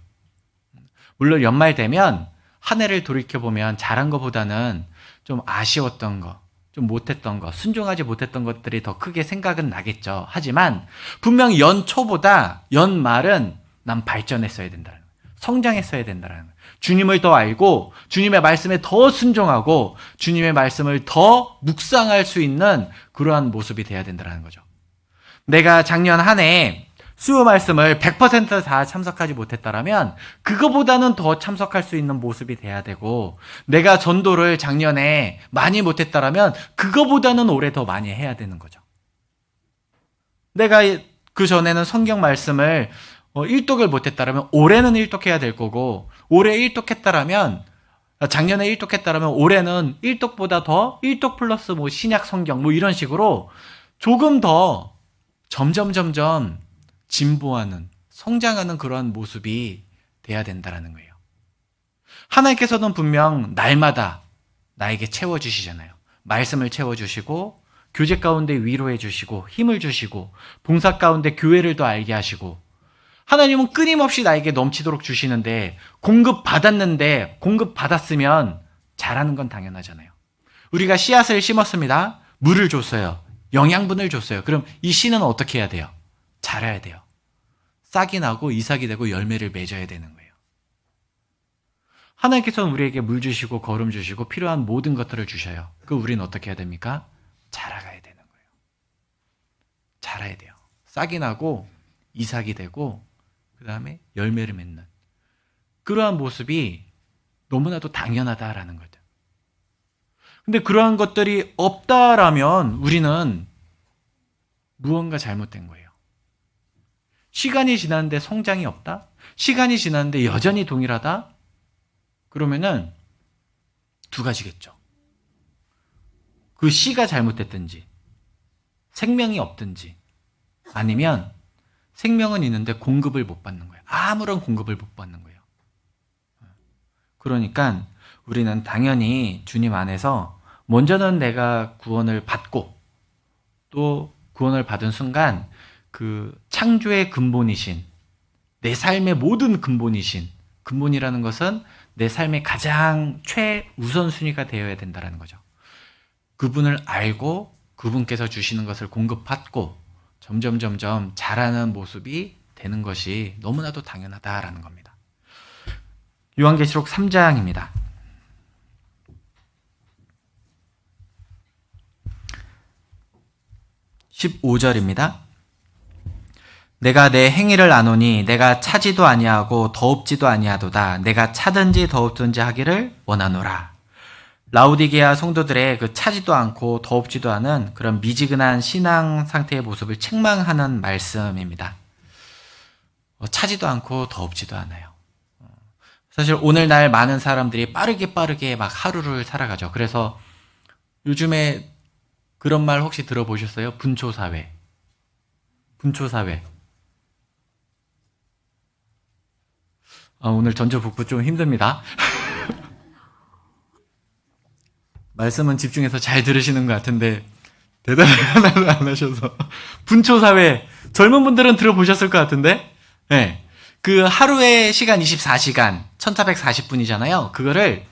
물론 연말 되면 한 해를 돌이켜보면 잘한 것보다는 좀 아쉬웠던 거, 좀 좀 못했던 것, 순종하지 못했던 것들이 더 크게 생각은 나겠죠. 하지만 분명 연초보다 연말은 난 발전했어야 된다는 거예요. 성장했어야 된다는 거예요. 주님을 더 알고 주님의 말씀에 더 순종하고 주님의 말씀을 더 묵상할 수 있는 그러한 모습이 돼야 된다는 거죠. 내가 작년 한 해 수요 말씀을 100%다 참석하지 못했다라면 그거보다는 더 참석할 수 있는 모습이 돼야 되고, 내가 전도를 작년에 많이 못했다라면 그거보다는 올해 더 많이 해야 되는 거죠. 내가 그 전에는 성경 말씀을 1독을 못했다라면 올해는 1독해야 될 거고, 올해 1독했다라면 작년에 1독했다라면 올해는 1독보다 더 1독 플러스 뭐 신약 성경 뭐 이런 식으로 조금 더 점점 진보하는, 성장하는 그러한 모습이 돼야 된다는 거예요. 하나님께서는 분명 날마다 나에게 채워주시잖아요. 말씀을 채워주시고, 교제 가운데 위로해 주시고, 힘을 주시고, 봉사 가운데 교회를 더 알게 하시고, 하나님은 끊임없이 나에게 넘치도록 주시는데, 공급받았는데, 공급받았으면 자라는 건 당연하잖아요. 우리가 씨앗을 심었습니다. 물을 줬어요. 영양분을 줬어요. 그럼 이 씨는 어떻게 해야 돼요? 자라야 돼요. 싹이 나고 이삭이 되고 열매를 맺어야 되는 거예요. 하나님께서는 우리에게 물 주시고 거름 주시고 필요한 모든 것들을 주셔요. 그 우리는 어떻게 해야 됩니까? 자라가야 되는 거예요. 자라야 돼요. 싹이 나고 이삭이 되고 그 다음에 열매를 맺는 그러한 모습이 너무나도 당연하다라는 거죠. 근데 그러한 것들이 없다라면 우리는 무언가 잘못된 거예요. 시간이 지났는데 성장이 없다? 시간이 지났는데 여전히 동일하다? 그러면은 두 가지겠죠. 그 씨가 잘못됐든지 생명이 없든지, 아니면 생명은 있는데 공급을 못 받는 거예요. 아무런 공급을 못 받는 거예요. 그러니까 우리는 당연히 주님 안에서 먼저는 내가 구원을 받고, 또 구원을 받은 순간 그 창조의 근본이신, 내 삶의 모든 근본이신, 근본이라는 것은 내 삶의 가장 최우선순위가 되어야 된다는 거죠. 그분을 알고 그분께서 주시는 것을 공급받고 점점 자라는 모습이 되는 것이 너무나도 당연하다라는 겁니다. 요한계시록 3장입니다. 15절입니다. 내가 내 행위를 아노니 내가 차지도 아니하고 더웁지도 아니하도다. 내가 차든지 더웁든지 하기를 원하노라. 라우디게아 성도들의 그 차지도 않고 더웁지도 않은 그런 미지근한 신앙 상태의 모습을 책망하는 말씀입니다. 차지도 않고 더웁지도 않아요. 사실 오늘날 많은 사람들이 빠르게 막 하루를 살아가죠. 그래서 요즘에 그런 말 혹시 들어보셨어요? 분초사회. 분초사회. 오늘 전조북부 좀 힘듭니다. 말씀은 집중해서 잘 들으시는 것 같은데 대답을 하나도 안 하셔서. 분초사회, 젊은 분들은 들어보셨을 것 같은데, 네. 그 하루에 시간 24시간 1440분이잖아요. 그거를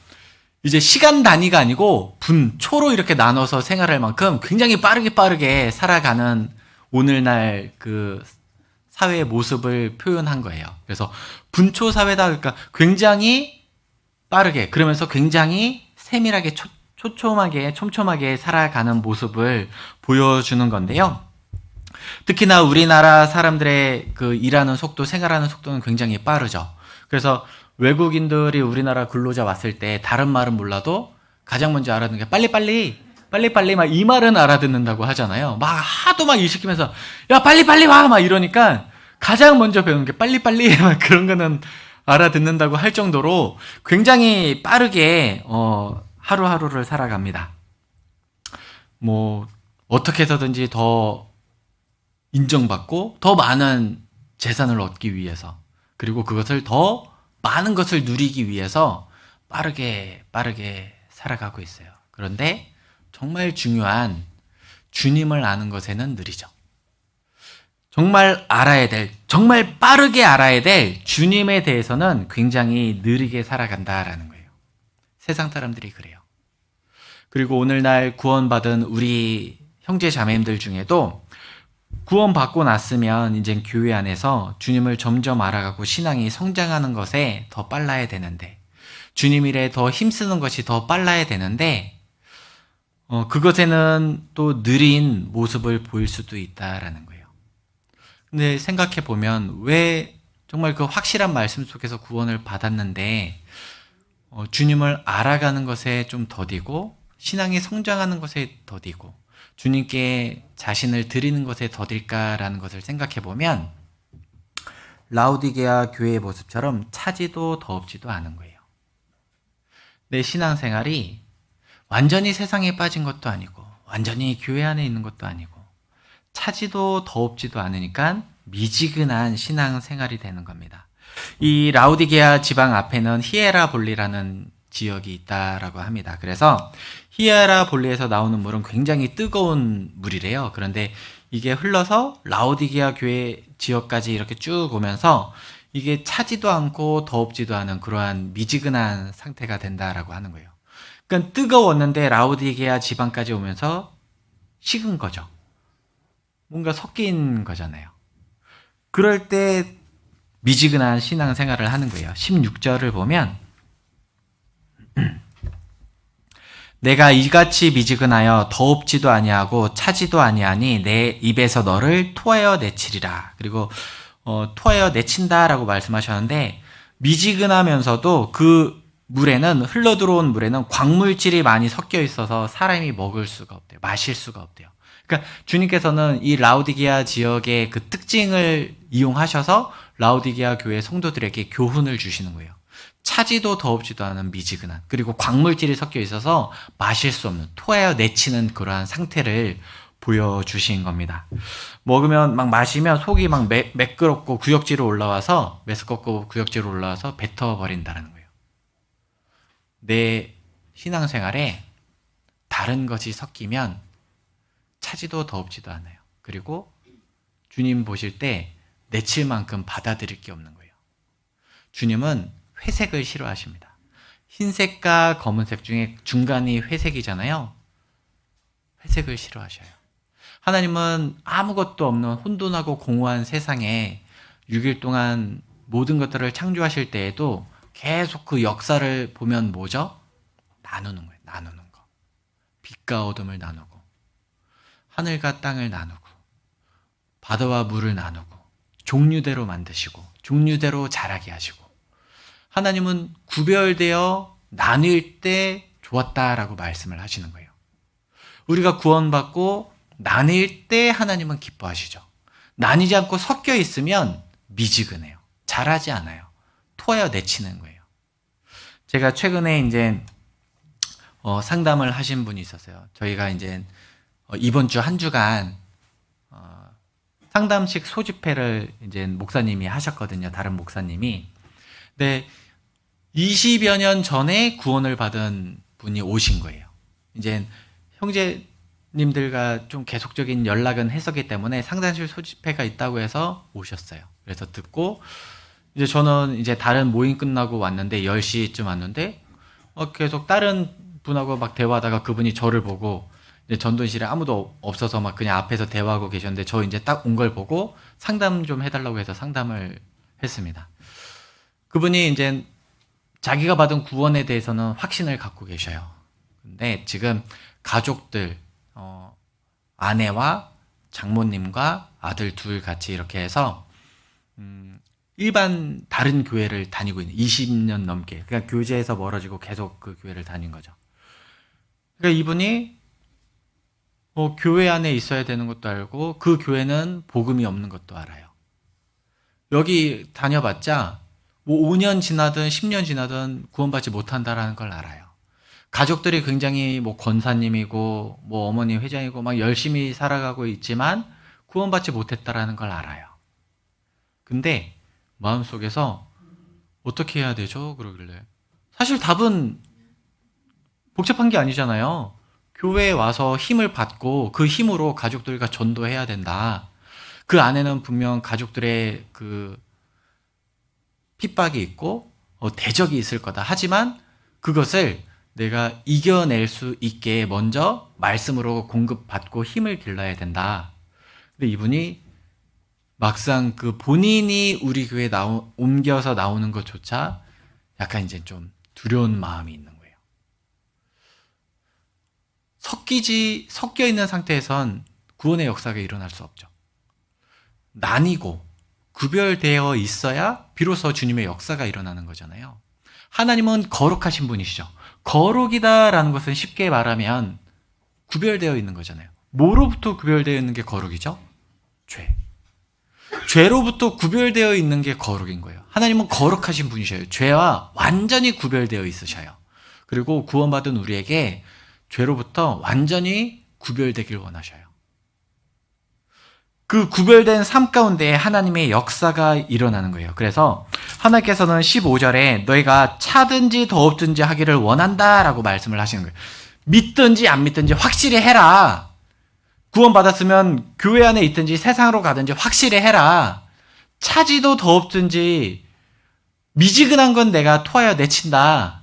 이제 시간 단위가 아니고 초로 이렇게 나눠서 생활할 만큼 굉장히 빠르게 살아가는 오늘날 그 사회의 모습을 표현한 거예요. 그래서 분초 사회다. 그러니까 굉장히 빠르게, 그러면서 굉장히 세밀하게 촘촘하게 살아가는 모습을 보여주는 건데요. 특히나 우리나라 사람들의 그 일하는 속도, 생활하는 속도는 굉장히 빠르죠. 그래서 외국인들이 우리나라 근로자 왔을 때 다른 말은 몰라도 가장 먼저 알아듣는 게 빨리빨리 막 이 말은 알아듣는다고 하잖아요. 막 하도 막 일 시키면서 야 빨리 와 막 이러니까 가장 먼저 배우는 게 빨리 막 그런 거는 알아듣는다고 할 정도로 굉장히 빠르게 하루하루를 살아갑니다. 뭐 어떻게 해서든지 더 인정받고 더 많은 재산을 얻기 위해서, 그리고 그것을 더 많은 것을 누리기 위해서 빠르게 살아가고 있어요. 그런데 정말 중요한 주님을 아는 것에는 느리죠. 정말 빠르게 알아야 될 주님에 대해서는 굉장히 느리게 살아간다라는 거예요. 세상 사람들이 그래요. 그리고 오늘날 구원받은 우리 형제 자매님들 중에도 구원받고 났으면 이제 교회 안에서 주님을 점점 알아가고 신앙이 성장하는 것에 더 빨라야 되는데, 주님 일에 더 힘쓰는 것이 더 빨라야 되는데, 그것에는 또 느린 모습을 보일 수도 있다라는 거예요. 근데 생각해 보면 왜 정말 그 확실한 말씀 속에서 구원을 받았는데 주님을 알아가는 것에 좀 더디고 신앙이 성장하는 것에 더디고 주님께 자신을 드리는 것에 더딜까라는 것을 생각해 보면 라우디게아 교회의 모습처럼 차지도 더없지도 않은 거예요. 내 신앙생활이 완전히 세상에 빠진 것도 아니고 완전히 교회 안에 있는 것도 아니고 차지도 더없지도 않으니까 미지근한 신앙생활이 되는 겁니다. 이 라우디게아 지방 앞에는 히에라볼리라는 지역이 있다라고 합니다. 그래서 히에라볼리에서 나오는 물은 굉장히 뜨거운 물이래요. 그런데 이게 흘러서 라우디게아 교회 지역까지 이렇게 쭉 오면서 이게 차지도 않고 더웁지도 않은 그러한 미지근한 상태가 된다라고 하는 거예요. 그러니까 뜨거웠는데 라우디게아 지방까지 오면서 식은 거죠. 뭔가 섞인 거잖아요. 그럴 때 미지근한 신앙생활을 하는 거예요. 16절을 보면 내가 이같이 미지근하여 더웁지도 아니하고 차지도 아니하니 내 입에서 너를 토하여 내치리라. 그리고 토하여 내친다라고 말씀하셨는데 미지근하면서도 그 물에는 흘러들어온 물에는 광물질이 많이 섞여 있어서 사람이 먹을 수가 없대요. 마실 수가 없대요. 그러니까 주님께서는 이 라우디게아 지역의 그 특징을 이용하셔서 라우디게아 교회 성도들에게 교훈을 주시는 거예요. 차지도 더웁지도 않은 미지근한, 그리고 광물질이 섞여 있어서 마실 수 없는, 토하여 내치는 그러한 상태를 보여주신 겁니다. 먹으면 막 마시면 속이 막 매끄럽고 구역지로 올라와서 메스껍고 구역지로 올라와서 뱉어버린다는 거예요. 내 신앙생활에 다른 것이 섞이면 차지도 더웁지도 않아요. 그리고 주님 보실 때 내칠 만큼 받아들일 게 없는 거예요. 주님은 회색을 싫어하십니다. 흰색과 검은색 중에 중간이 회색이잖아요. 회색을 싫어하셔요. 하나님은 아무것도 없는 혼돈하고 공허한 세상에 6일 동안 모든 것들을 창조하실 때에도 계속 그 역사를 보면 뭐죠? 나누는 거예요. 나누는 거. 빛과 어둠을 나누고 하늘과 땅을 나누고 바다와 물을 나누고 종류대로 만드시고 종류대로 자라게 하시고 하나님은 구별되어 나눌 때 좋았다라고 말씀을 하시는 거예요. 우리가 구원받고 나눌 때 하나님은 기뻐하시죠. 나뉘지 않고 섞여 있으면 미지근해요. 자라지 않아요. 토하여 내치는 거예요. 제가 최근에 이제 상담을 하신 분이 있었어요. 저희가 이제 이번 주 한 주간 상담식 소집회를 이제 목사님이 하셨거든요. 다른 목사님이. 근데 20여 년 전에 구원을 받은 분이 오신 거예요. 이제 형제님들과 좀 계속적인 연락은 했었기 때문에 상담실 소집회가 있다고 해서 오셨어요. 그래서 듣고 이제 저는 이제 다른 모임 끝나고 왔는데 10시쯤 왔는데 계속 다른 분하고 막 대화하다가 그분이 저를 보고 이제 전도실에 아무도 없어서 막 그냥 앞에서 대화하고 계셨는데 저 이제 딱 온 걸 보고 상담 좀 해달라고 해서 상담을 했습니다. 그분이 이제 자기가 받은 구원에 대해서는 확신을 갖고 계셔요. 근데 지금 가족들, 아내와 장모님과 아들 둘 같이 이렇게 해서 일반 다른 교회를 다니고 있는 20년 넘게 그러니까 교제에서 멀어지고 계속 그 교회를 다닌 거죠. 그러니까 이분이 교회 안에 있어야 되는 것도 알고 그 교회는 복음이 없는 것도 알아요. 여기 다녀봤자 뭐 5년 지나든 10년 지나든 구원받지 못한다라는 걸 알아요. 가족들이 굉장히 뭐 권사님이고 뭐 어머니 회장이고 막 열심히 살아가고 있지만 구원받지 못했다라는 걸 알아요. 근데 마음속에서 어떻게 해야 되죠? 그러길래 사실 답은 복잡한 게 아니잖아요. 교회에 와서 힘을 받고 그 힘으로 가족들과 전도해야 된다. 그 안에는 분명 가족들의 그 핍박이 있고 대적이 있을 거다. 하지만 그것을 내가 이겨낼 수 있게 먼저 말씀으로 공급받고 힘을 길러야 된다. 근데 이분이 막상 그 본인이 우리 교회에 옮겨서 나오는 것조차 약간 이제 좀 두려운 마음이 있는 거예요. 섞여 있는 상태에선 구원의 역사가 일어날 수 없죠. 나뉘고 구별되어 있어야 비로소 주님의 역사가 일어나는 거잖아요. 하나님은 거룩하신 분이시죠. 거룩이다라는 것은 쉽게 말하면 구별되어 있는 거잖아요. 뭐로부터 구별되어 있는 게 거룩이죠? 죄. 죄로부터 구별되어 있는 게 거룩인 거예요. 하나님은 거룩하신 분이셔요. 죄와 완전히 구별되어 있으셔요. 그리고 구원받은 우리에게 죄로부터 완전히 구별되길 원하셔요. 그 구별된 삶 가운데 하나님의 역사가 일어나는 거예요. 그래서 하나님께서는 15절에 너희가 차든지 더없든지 하기를 원한다라고 말씀을 하시는 거예요. 믿든지 안 믿든지 확실히 해라. 구원받았으면 교회 안에 있든지 세상으로 가든지 확실히 해라. 차지도 더없든지 미지근한 건 내가 토하여 내친다.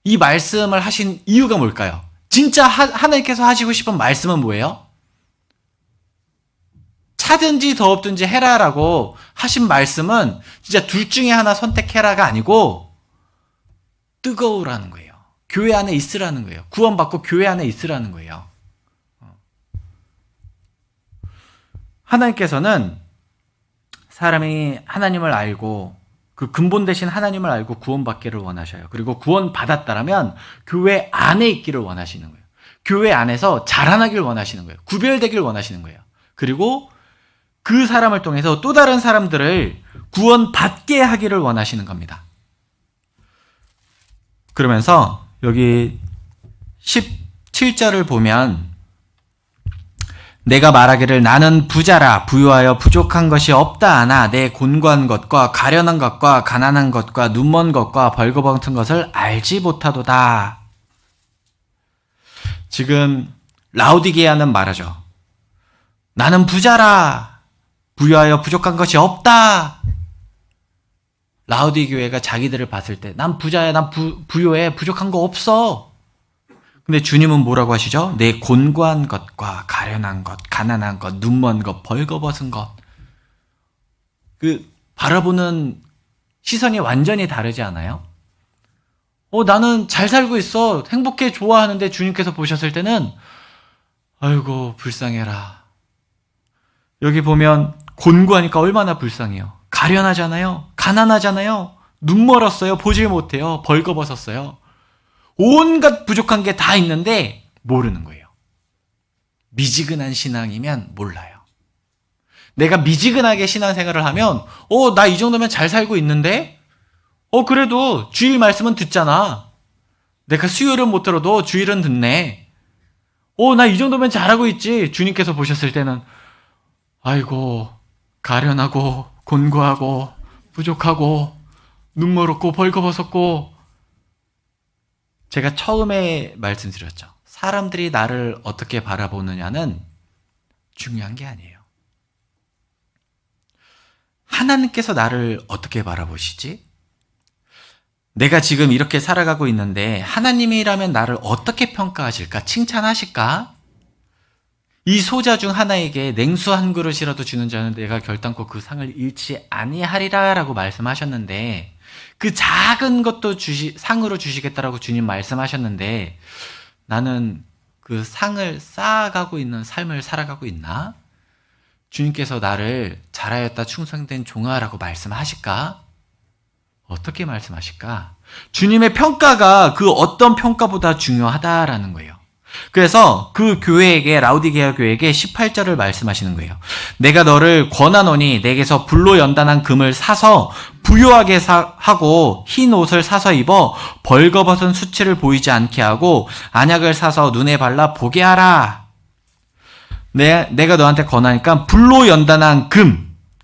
이 말씀을 하신 이유가 뭘까요? 진짜 하나님께서 하시고 싶은 말씀은 뭐예요? 차든지 더없든지 해라라고 하신 말씀은 진짜 둘 중에 하나 선택해라가 아니고 뜨거우라는 거예요. 교회 안에 있으라는 거예요. 구원받고 교회 안에 있으라는 거예요. 하나님께서는 사람이 하나님을 알고 그 근본 되신 하나님을 알고 구원받기를 원하셔요. 그리고 구원받았다라면 교회 안에 있기를 원하시는 거예요. 교회 안에서 자라나길 원하시는 거예요. 구별되길 원하시는 거예요. 그리고 그 사람을 통해서 또 다른 사람들을 구원받게 하기를 원하시는 겁니다. 그러면서 여기 17절을 보면 내가 말하기를 나는 부자라 부유하여 부족한 것이 없다 하나 내 곤고한 것과 가련한 것과 가난한 것과 눈먼 것과 벌거벗은 것을 알지 못하도다. 지금 라오디게아는 말하죠. 나는 부자라 부유하여 부족한 것이 없다. 라오디 교회가 자기들을 봤을 때 난 부자야, 난 부유해, 부족한 거 없어. 근데 주님은 뭐라고 하시죠? 내 곤고한 것과 가련한 것, 가난한 것, 눈먼 것, 벌거벗은 것. 그 바라보는 시선이 완전히 다르지 않아요? 나는 잘 살고 있어. 행복해, 좋아하는데 주님께서 보셨을 때는 아이고 불쌍해라. 여기 보면 곤고하니까 얼마나 불쌍해요. 가련하잖아요. 가난하잖아요. 눈 멀었어요. 보질 못해요. 벌거벗었어요. 온갖 부족한 게 다 있는데 모르는 거예요. 미지근한 신앙이면 몰라요. 내가 미지근하게 신앙생활을 하면 나 이 정도면 잘 살고 있는데 그래도 주일 말씀은 듣잖아. 내가 수요일은 못 들어도 주일은 듣네. 나 이 정도면 잘하고 있지. 주님께서 보셨을 때는 아이고 가련하고 곤고하고 부족하고 눈멀었고 벌거벗었고. 제가 처음에 말씀드렸죠. 사람들이 나를 어떻게 바라보느냐는 중요한 게 아니에요. 하나님께서 나를 어떻게 바라보시지? 내가 지금 이렇게 살아가고 있는데 하나님이라면 나를 어떻게 평가하실까? 칭찬하실까? 이 소자 중 하나에게 냉수 한 그릇이라도 주는 자는 내가 결단코 그 상을 잃지 아니하리라 라고 말씀하셨는데 그 작은 것도 상으로 주시겠다라고 주님 말씀하셨는데 나는 그 상을 쌓아가고 있는 삶을 살아가고 있나? 주님께서 나를 잘하였다 충성된 종아라고 말씀하실까? 어떻게 말씀하실까? 주님의 평가가 그 어떤 평가보다 중요하다라는 거예요. 그래서 그 교회에게 라오디게아 교회에게 18절을 말씀하시는 거예요. 내가 너를 권하노니 내게서 불로 연단한 금을 사서 부요하게 하고 흰 옷을 사서 입어 벌거벗은 수치를 보이지 않게 하고 안약을 사서 눈에 발라 보게 하라. 내가 너한테 권하니까 불로 연단한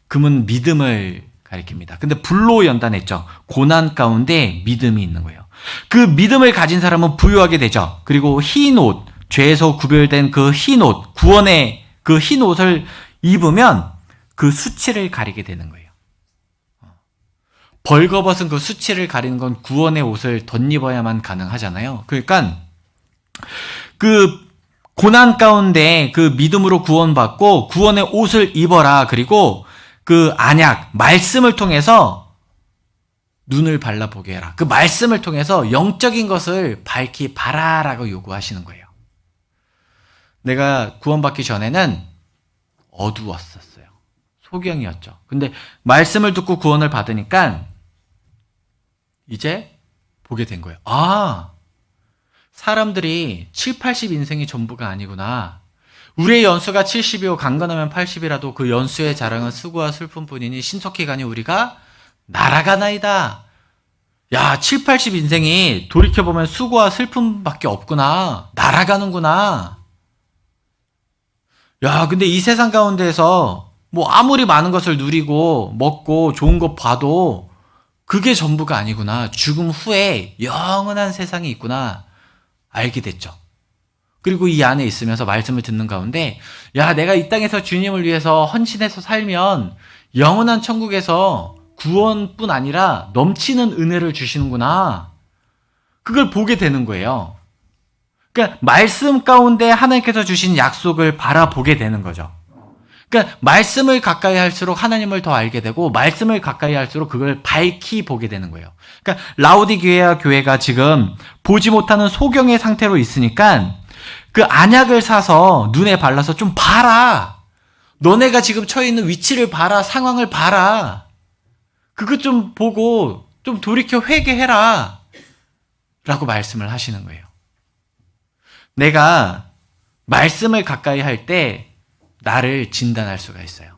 금은 믿음을 가리킵니다. 근데 불로 연단했죠. 고난 가운데 믿음이 있는 거예요. 그 믿음을 가진 사람은 부유하게 되죠. 그리고 흰 옷, 죄에서 구별된 그 흰 옷, 구원의 그 흰 옷을 입으면 그 수치를 가리게 되는 거예요. 벌거벗은 그 수치를 가리는 건 구원의 옷을 덧입어야만 가능하잖아요. 그러니까 그 고난 가운데 그 믿음으로 구원받고 구원의 옷을 입어라. 그리고 그 안약, 말씀을 통해서 눈을 발라보게 해라. 그 말씀을 통해서 영적인 것을 밝히 봐라라고 요구하시는 거예요. 내가 구원받기 전에는 어두웠었어요. 소경이었죠. 근데 말씀을 듣고 구원을 받으니까 이제 보게 된 거예요. 아, 사람들이 7, 80 인생이 전부가 아니구나. 우리의 연수가 70이고 강건하면 80이라도 그 연수의 자랑은 수고와 슬픔뿐이니 신속히 가니 우리가 날아가나이다. 야, 7, 80 인생이 돌이켜보면 수고와 슬픔밖에 없구나. 날아가는구나. 야, 근데 이 세상 가운데에서 뭐 아무리 많은 것을 누리고 먹고 좋은 것 봐도 그게 전부가 아니구나. 죽음 후에 영원한 세상이 있구나. 알게 됐죠. 그리고 이 안에 있으면서 말씀을 듣는 가운데 야, 내가 이 땅에서 주님을 위해서 헌신해서 살면 영원한 천국에서 구원뿐 아니라 넘치는 은혜를 주시는구나. 그걸 보게 되는 거예요. 그러니까 말씀 가운데 하나님께서 주신 약속을 바라보게 되는 거죠. 그러니까 말씀을 가까이 할수록 하나님을 더 알게 되고 말씀을 가까이 할수록 그걸 밝히 보게 되는 거예요. 그러니까 라오디게아 교회가 지금 보지 못하는 소경의 상태로 있으니까 그 안약을 사서 눈에 발라서 좀 봐라. 너네가 지금 처해 있는 위치를 봐라. 상황을 봐라. 그것 좀 보고 좀 돌이켜 회개해라. 라고 말씀을 하시는 거예요. 내가 말씀을 가까이 할 때 나를 진단할 수가 있어요.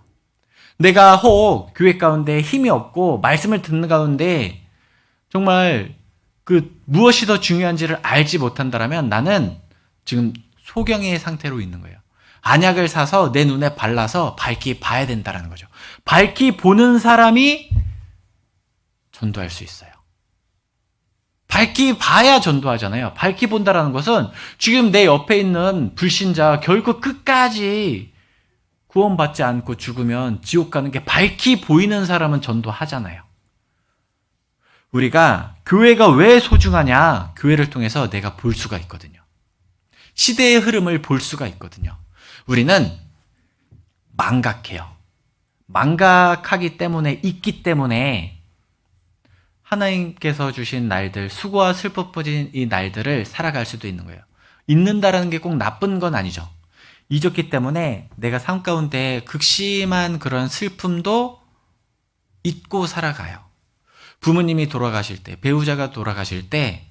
내가 혹 교회 가운데 힘이 없고 말씀을 듣는 가운데 정말 그 무엇이 더 중요한지를 알지 못한다라면 나는 지금 소경의 상태로 있는 거예요. 안약을 사서 내 눈에 발라서 밝히 봐야 된다는 거죠. 밝히 보는 사람이 전도할 수 있어요. 밝히 봐야 전도하잖아요. 밝히 본다라는 것은 지금 내 옆에 있는 불신자 결국 끝까지 구원받지 않고 죽으면 지옥 가는 게 밝히 보이는 사람은 전도하잖아요. 우리가 교회가 왜 소중하냐? 교회를 통해서 내가 볼 수가 있거든요. 시대의 흐름을 볼 수가 있거든요. 우리는 망각해요. 망각하기 때문에, 있기 때문에 하나님께서 주신 날들, 수고와 슬픔뿐인 이 날들을 살아갈 수도 있는 거예요. 잊는다라는 게 꼭 나쁜 건 아니죠. 잊었기 때문에 내가 삶 가운데 극심한 그런 슬픔도 잊고 살아가요. 부모님이 돌아가실 때, 배우자가 돌아가실 때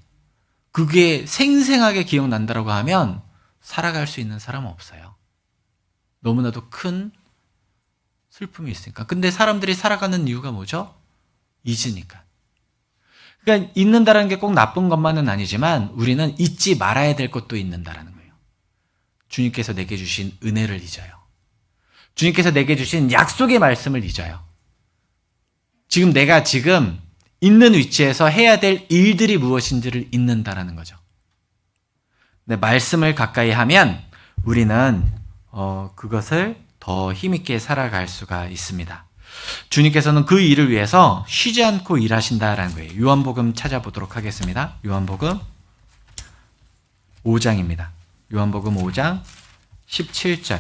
그게 생생하게 기억난다라고 하면 살아갈 수 있는 사람은 없어요. 너무나도 큰 슬픔이 있으니까. 근데 사람들이 살아가는 이유가 뭐죠? 잊으니까. 그러니까 잊는다는 게 꼭 나쁜 것만은 아니지만 우리는 잊지 말아야 될 것도 잊는다라는 거예요. 주님께서 내게 주신 은혜를 잊어요. 주님께서 내게 주신 약속의 말씀을 잊어요. 지금 내가 있는 위치에서 해야 될 일들이 무엇인지를 잊는다라는 거죠. 네, 말씀을 가까이 하면 우리는 그것을 더 힘있게 살아갈 수가 있습니다. 주님께서는 그 일을 위해서 쉬지 않고 일하신다라는 거예요. 요한복음 찾아보도록 하겠습니다. 요한복음 5장입니다. 요한복음 5장 17절.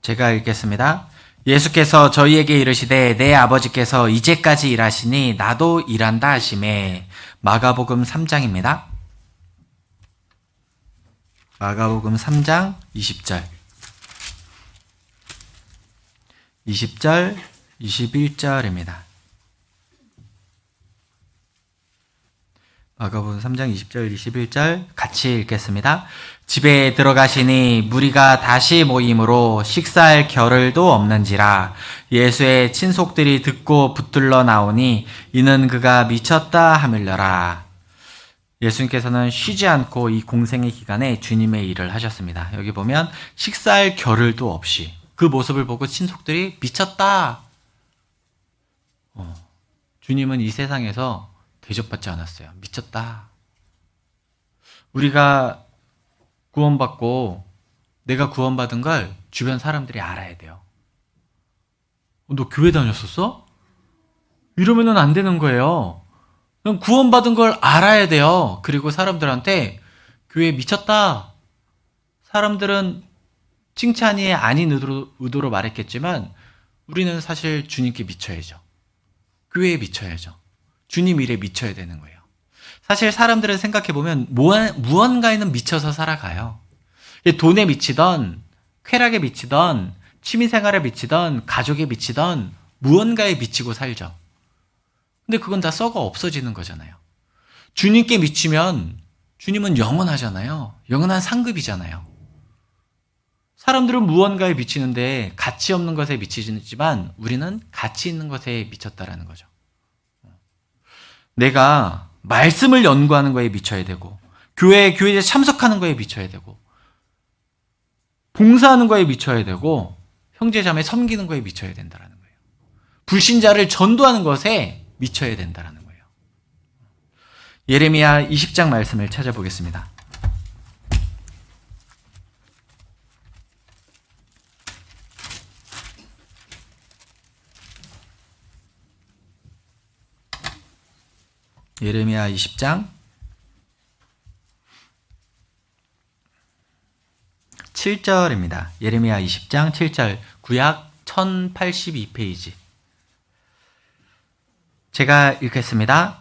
제가 읽겠습니다. 예수께서 저희에게 이르시되 내 아버지께서 이제까지 일하시니 나도 일한다 하시매. 마가복음 3장입니다. 마가복음 3장 20절, 20절, 21절입니다. 마가복음 3장 20절, 21절 같이 읽겠습니다. 집에 들어가시니 무리가 다시 모임으로 식사할 겨를도 없는지라. 예수의 친속들이 듣고 붙들러 나오니 이는 그가 미쳤다 하밀려라. 예수님께서는 쉬지 않고 이 공생의 기간에 주님의 일을 하셨습니다. 여기 보면 식사할 겨를도 없이 그 모습을 보고 친속들이 미쳤다. 주님은 이 세상에서 대접받지 않았어요. 미쳤다. 우리가 구원받고 내가 구원받은 걸 주변 사람들이 알아야 돼요. 너 교회 다녔었어? 이러면은 안 되는 거예요. 그럼 구원받은 걸 알아야 돼요. 그리고 사람들한테 교회 미쳤다. 사람들은 칭찬이 아닌 의도로 말했겠지만 우리는 사실 주님께 미쳐야죠. 교회에 미쳐야죠. 주님 일에 미쳐야 되는 거예요. 사실 사람들은 생각해보면 무언가에는 미쳐서 살아가요. 돈에 미치던, 쾌락에 미치던, 취미생활에 미치던, 가족에 미치던 무언가에 미치고 살죠. 근데 그건 다 썩어 없어지는 거잖아요. 주님께 미치면 주님은 영원하잖아요. 영원한 상급이잖아요. 사람들은 무언가에 미치는데 가치 없는 것에 미치지만 우리는 가치 있는 것에 미쳤다라는 거죠. 내가 말씀을 연구하는 거에 미쳐야 되고 교회에 참석하는 거에 미쳐야 되고 봉사하는 거에 미쳐야 되고 형제자매 섬기는 거에 미쳐야 된다라는 거예요. 불신자를 전도하는 것에 미쳐야 된다라는 거예요. 예레미야 20장 말씀을 찾아보겠습니다. 예레미야 20장 7절입니다. 예레미야 20장 7절 구약 1082페이지. 제가 읽겠습니다.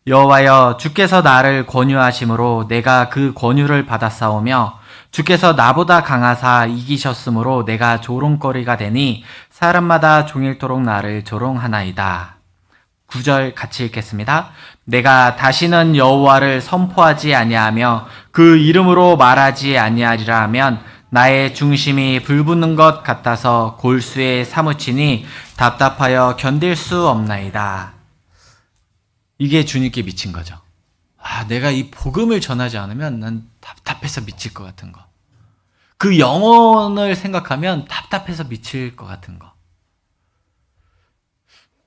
여호와여, 주께서 나를 권유하심으로 내가 그 권유를 받았사오며 주께서 나보다 강하사 이기셨으므로 내가 조롱거리가 되니 사람마다 종일토록 나를 조롱하나이다. 9절 같이 읽겠습니다. 내가 다시는 여호와를 선포하지 아니하며 그 이름으로 말하지 아니하리라 하면 나의 중심이 불붙는 것 같아서 골수에 사무치니 답답하여 견딜 수 없나이다. 이게 주님께 미친 거죠. 내가 이 복음을 전하지 않으면 난 답답해서 미칠 것 같은 거. 그 영혼을 생각하면 답답해서 미칠 것 같은 거.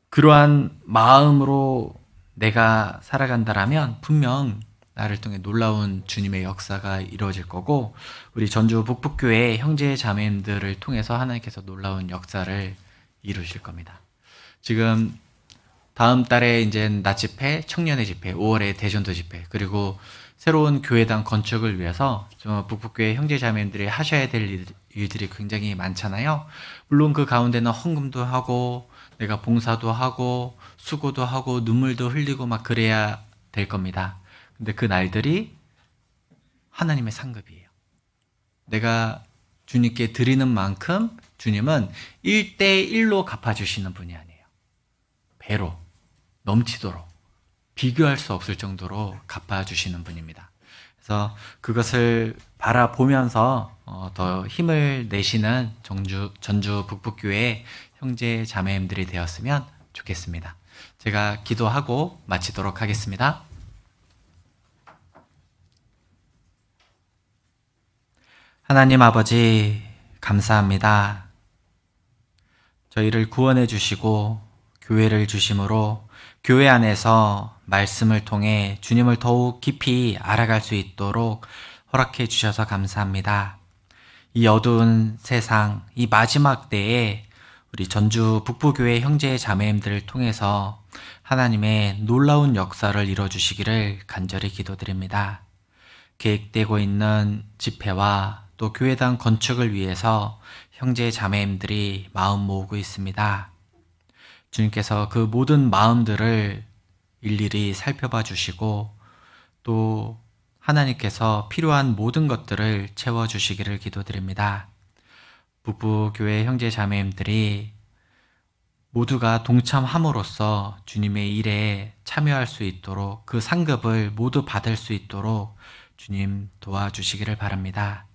그러한 마음으로 내가 살아간다라면 분명 나를 통해 놀라운 주님의 역사가 이루어질 거고 우리 전주 북북교회 형제 자매님들을 통해서 하나님께서 놀라운 역사를 이루실 겁니다. 지금 다음 달에 이제 낮 집회, 청년의 집회, 5월에 대전도 집회, 그리고 새로운 교회당 건축을 위해서 북북교회 형제 자매님들이 하셔야 될 일들이 굉장히 많잖아요. 물론 그 가운데는 헌금도 하고 내가 봉사도 하고 수고도 하고 눈물도 흘리고 막 그래야 될 겁니다. 근데 그 날들이 하나님의 상급이에요. 내가 주님께 드리는 만큼 주님은 1대1로 갚아주시는 분이 아니에요. 배로 넘치도록 비교할 수 없을 정도로 갚아주시는 분입니다. 그래서 그것을 바라보면서 더 힘을 내시는 전주 북북교회 형제 자매님들이 되었으면 좋겠습니다. 제가 기도하고 마치도록 하겠습니다. 하나님 아버지, 감사합니다. 저희를 구원해 주시고 교회를 주심으로 교회 안에서 말씀을 통해 주님을 더욱 깊이 알아갈 수 있도록 허락해 주셔서 감사합니다. 이 어두운 세상, 이 마지막 때에 우리 전주 북부교회 형제 자매님들을 통해서 하나님의 놀라운 역사를 이뤄주시기를 간절히 기도드립니다. 계획되고 있는 집회와 또 교회당 건축을 위해서 형제 자매님들이 마음 모으고 있습니다. 주님께서 그 모든 마음들을 일일이 살펴봐 주시고 또 하나님께서 필요한 모든 것들을 채워주시기를 기도드립니다. 북부교회 형제 자매님들이 모두가 동참함으로써 주님의 일에 참여할 수 있도록 그 상급을 모두 받을 수 있도록 주님 도와주시기를 바랍니다.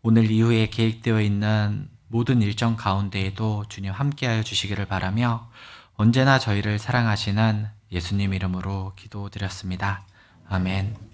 오늘 이후에 계획되어 있는 모든 일정 가운데에도 주님 함께하여 주시기를 바라며 언제나 저희를 사랑하시는 예수님 이름으로 기도드렸습니다. 아멘.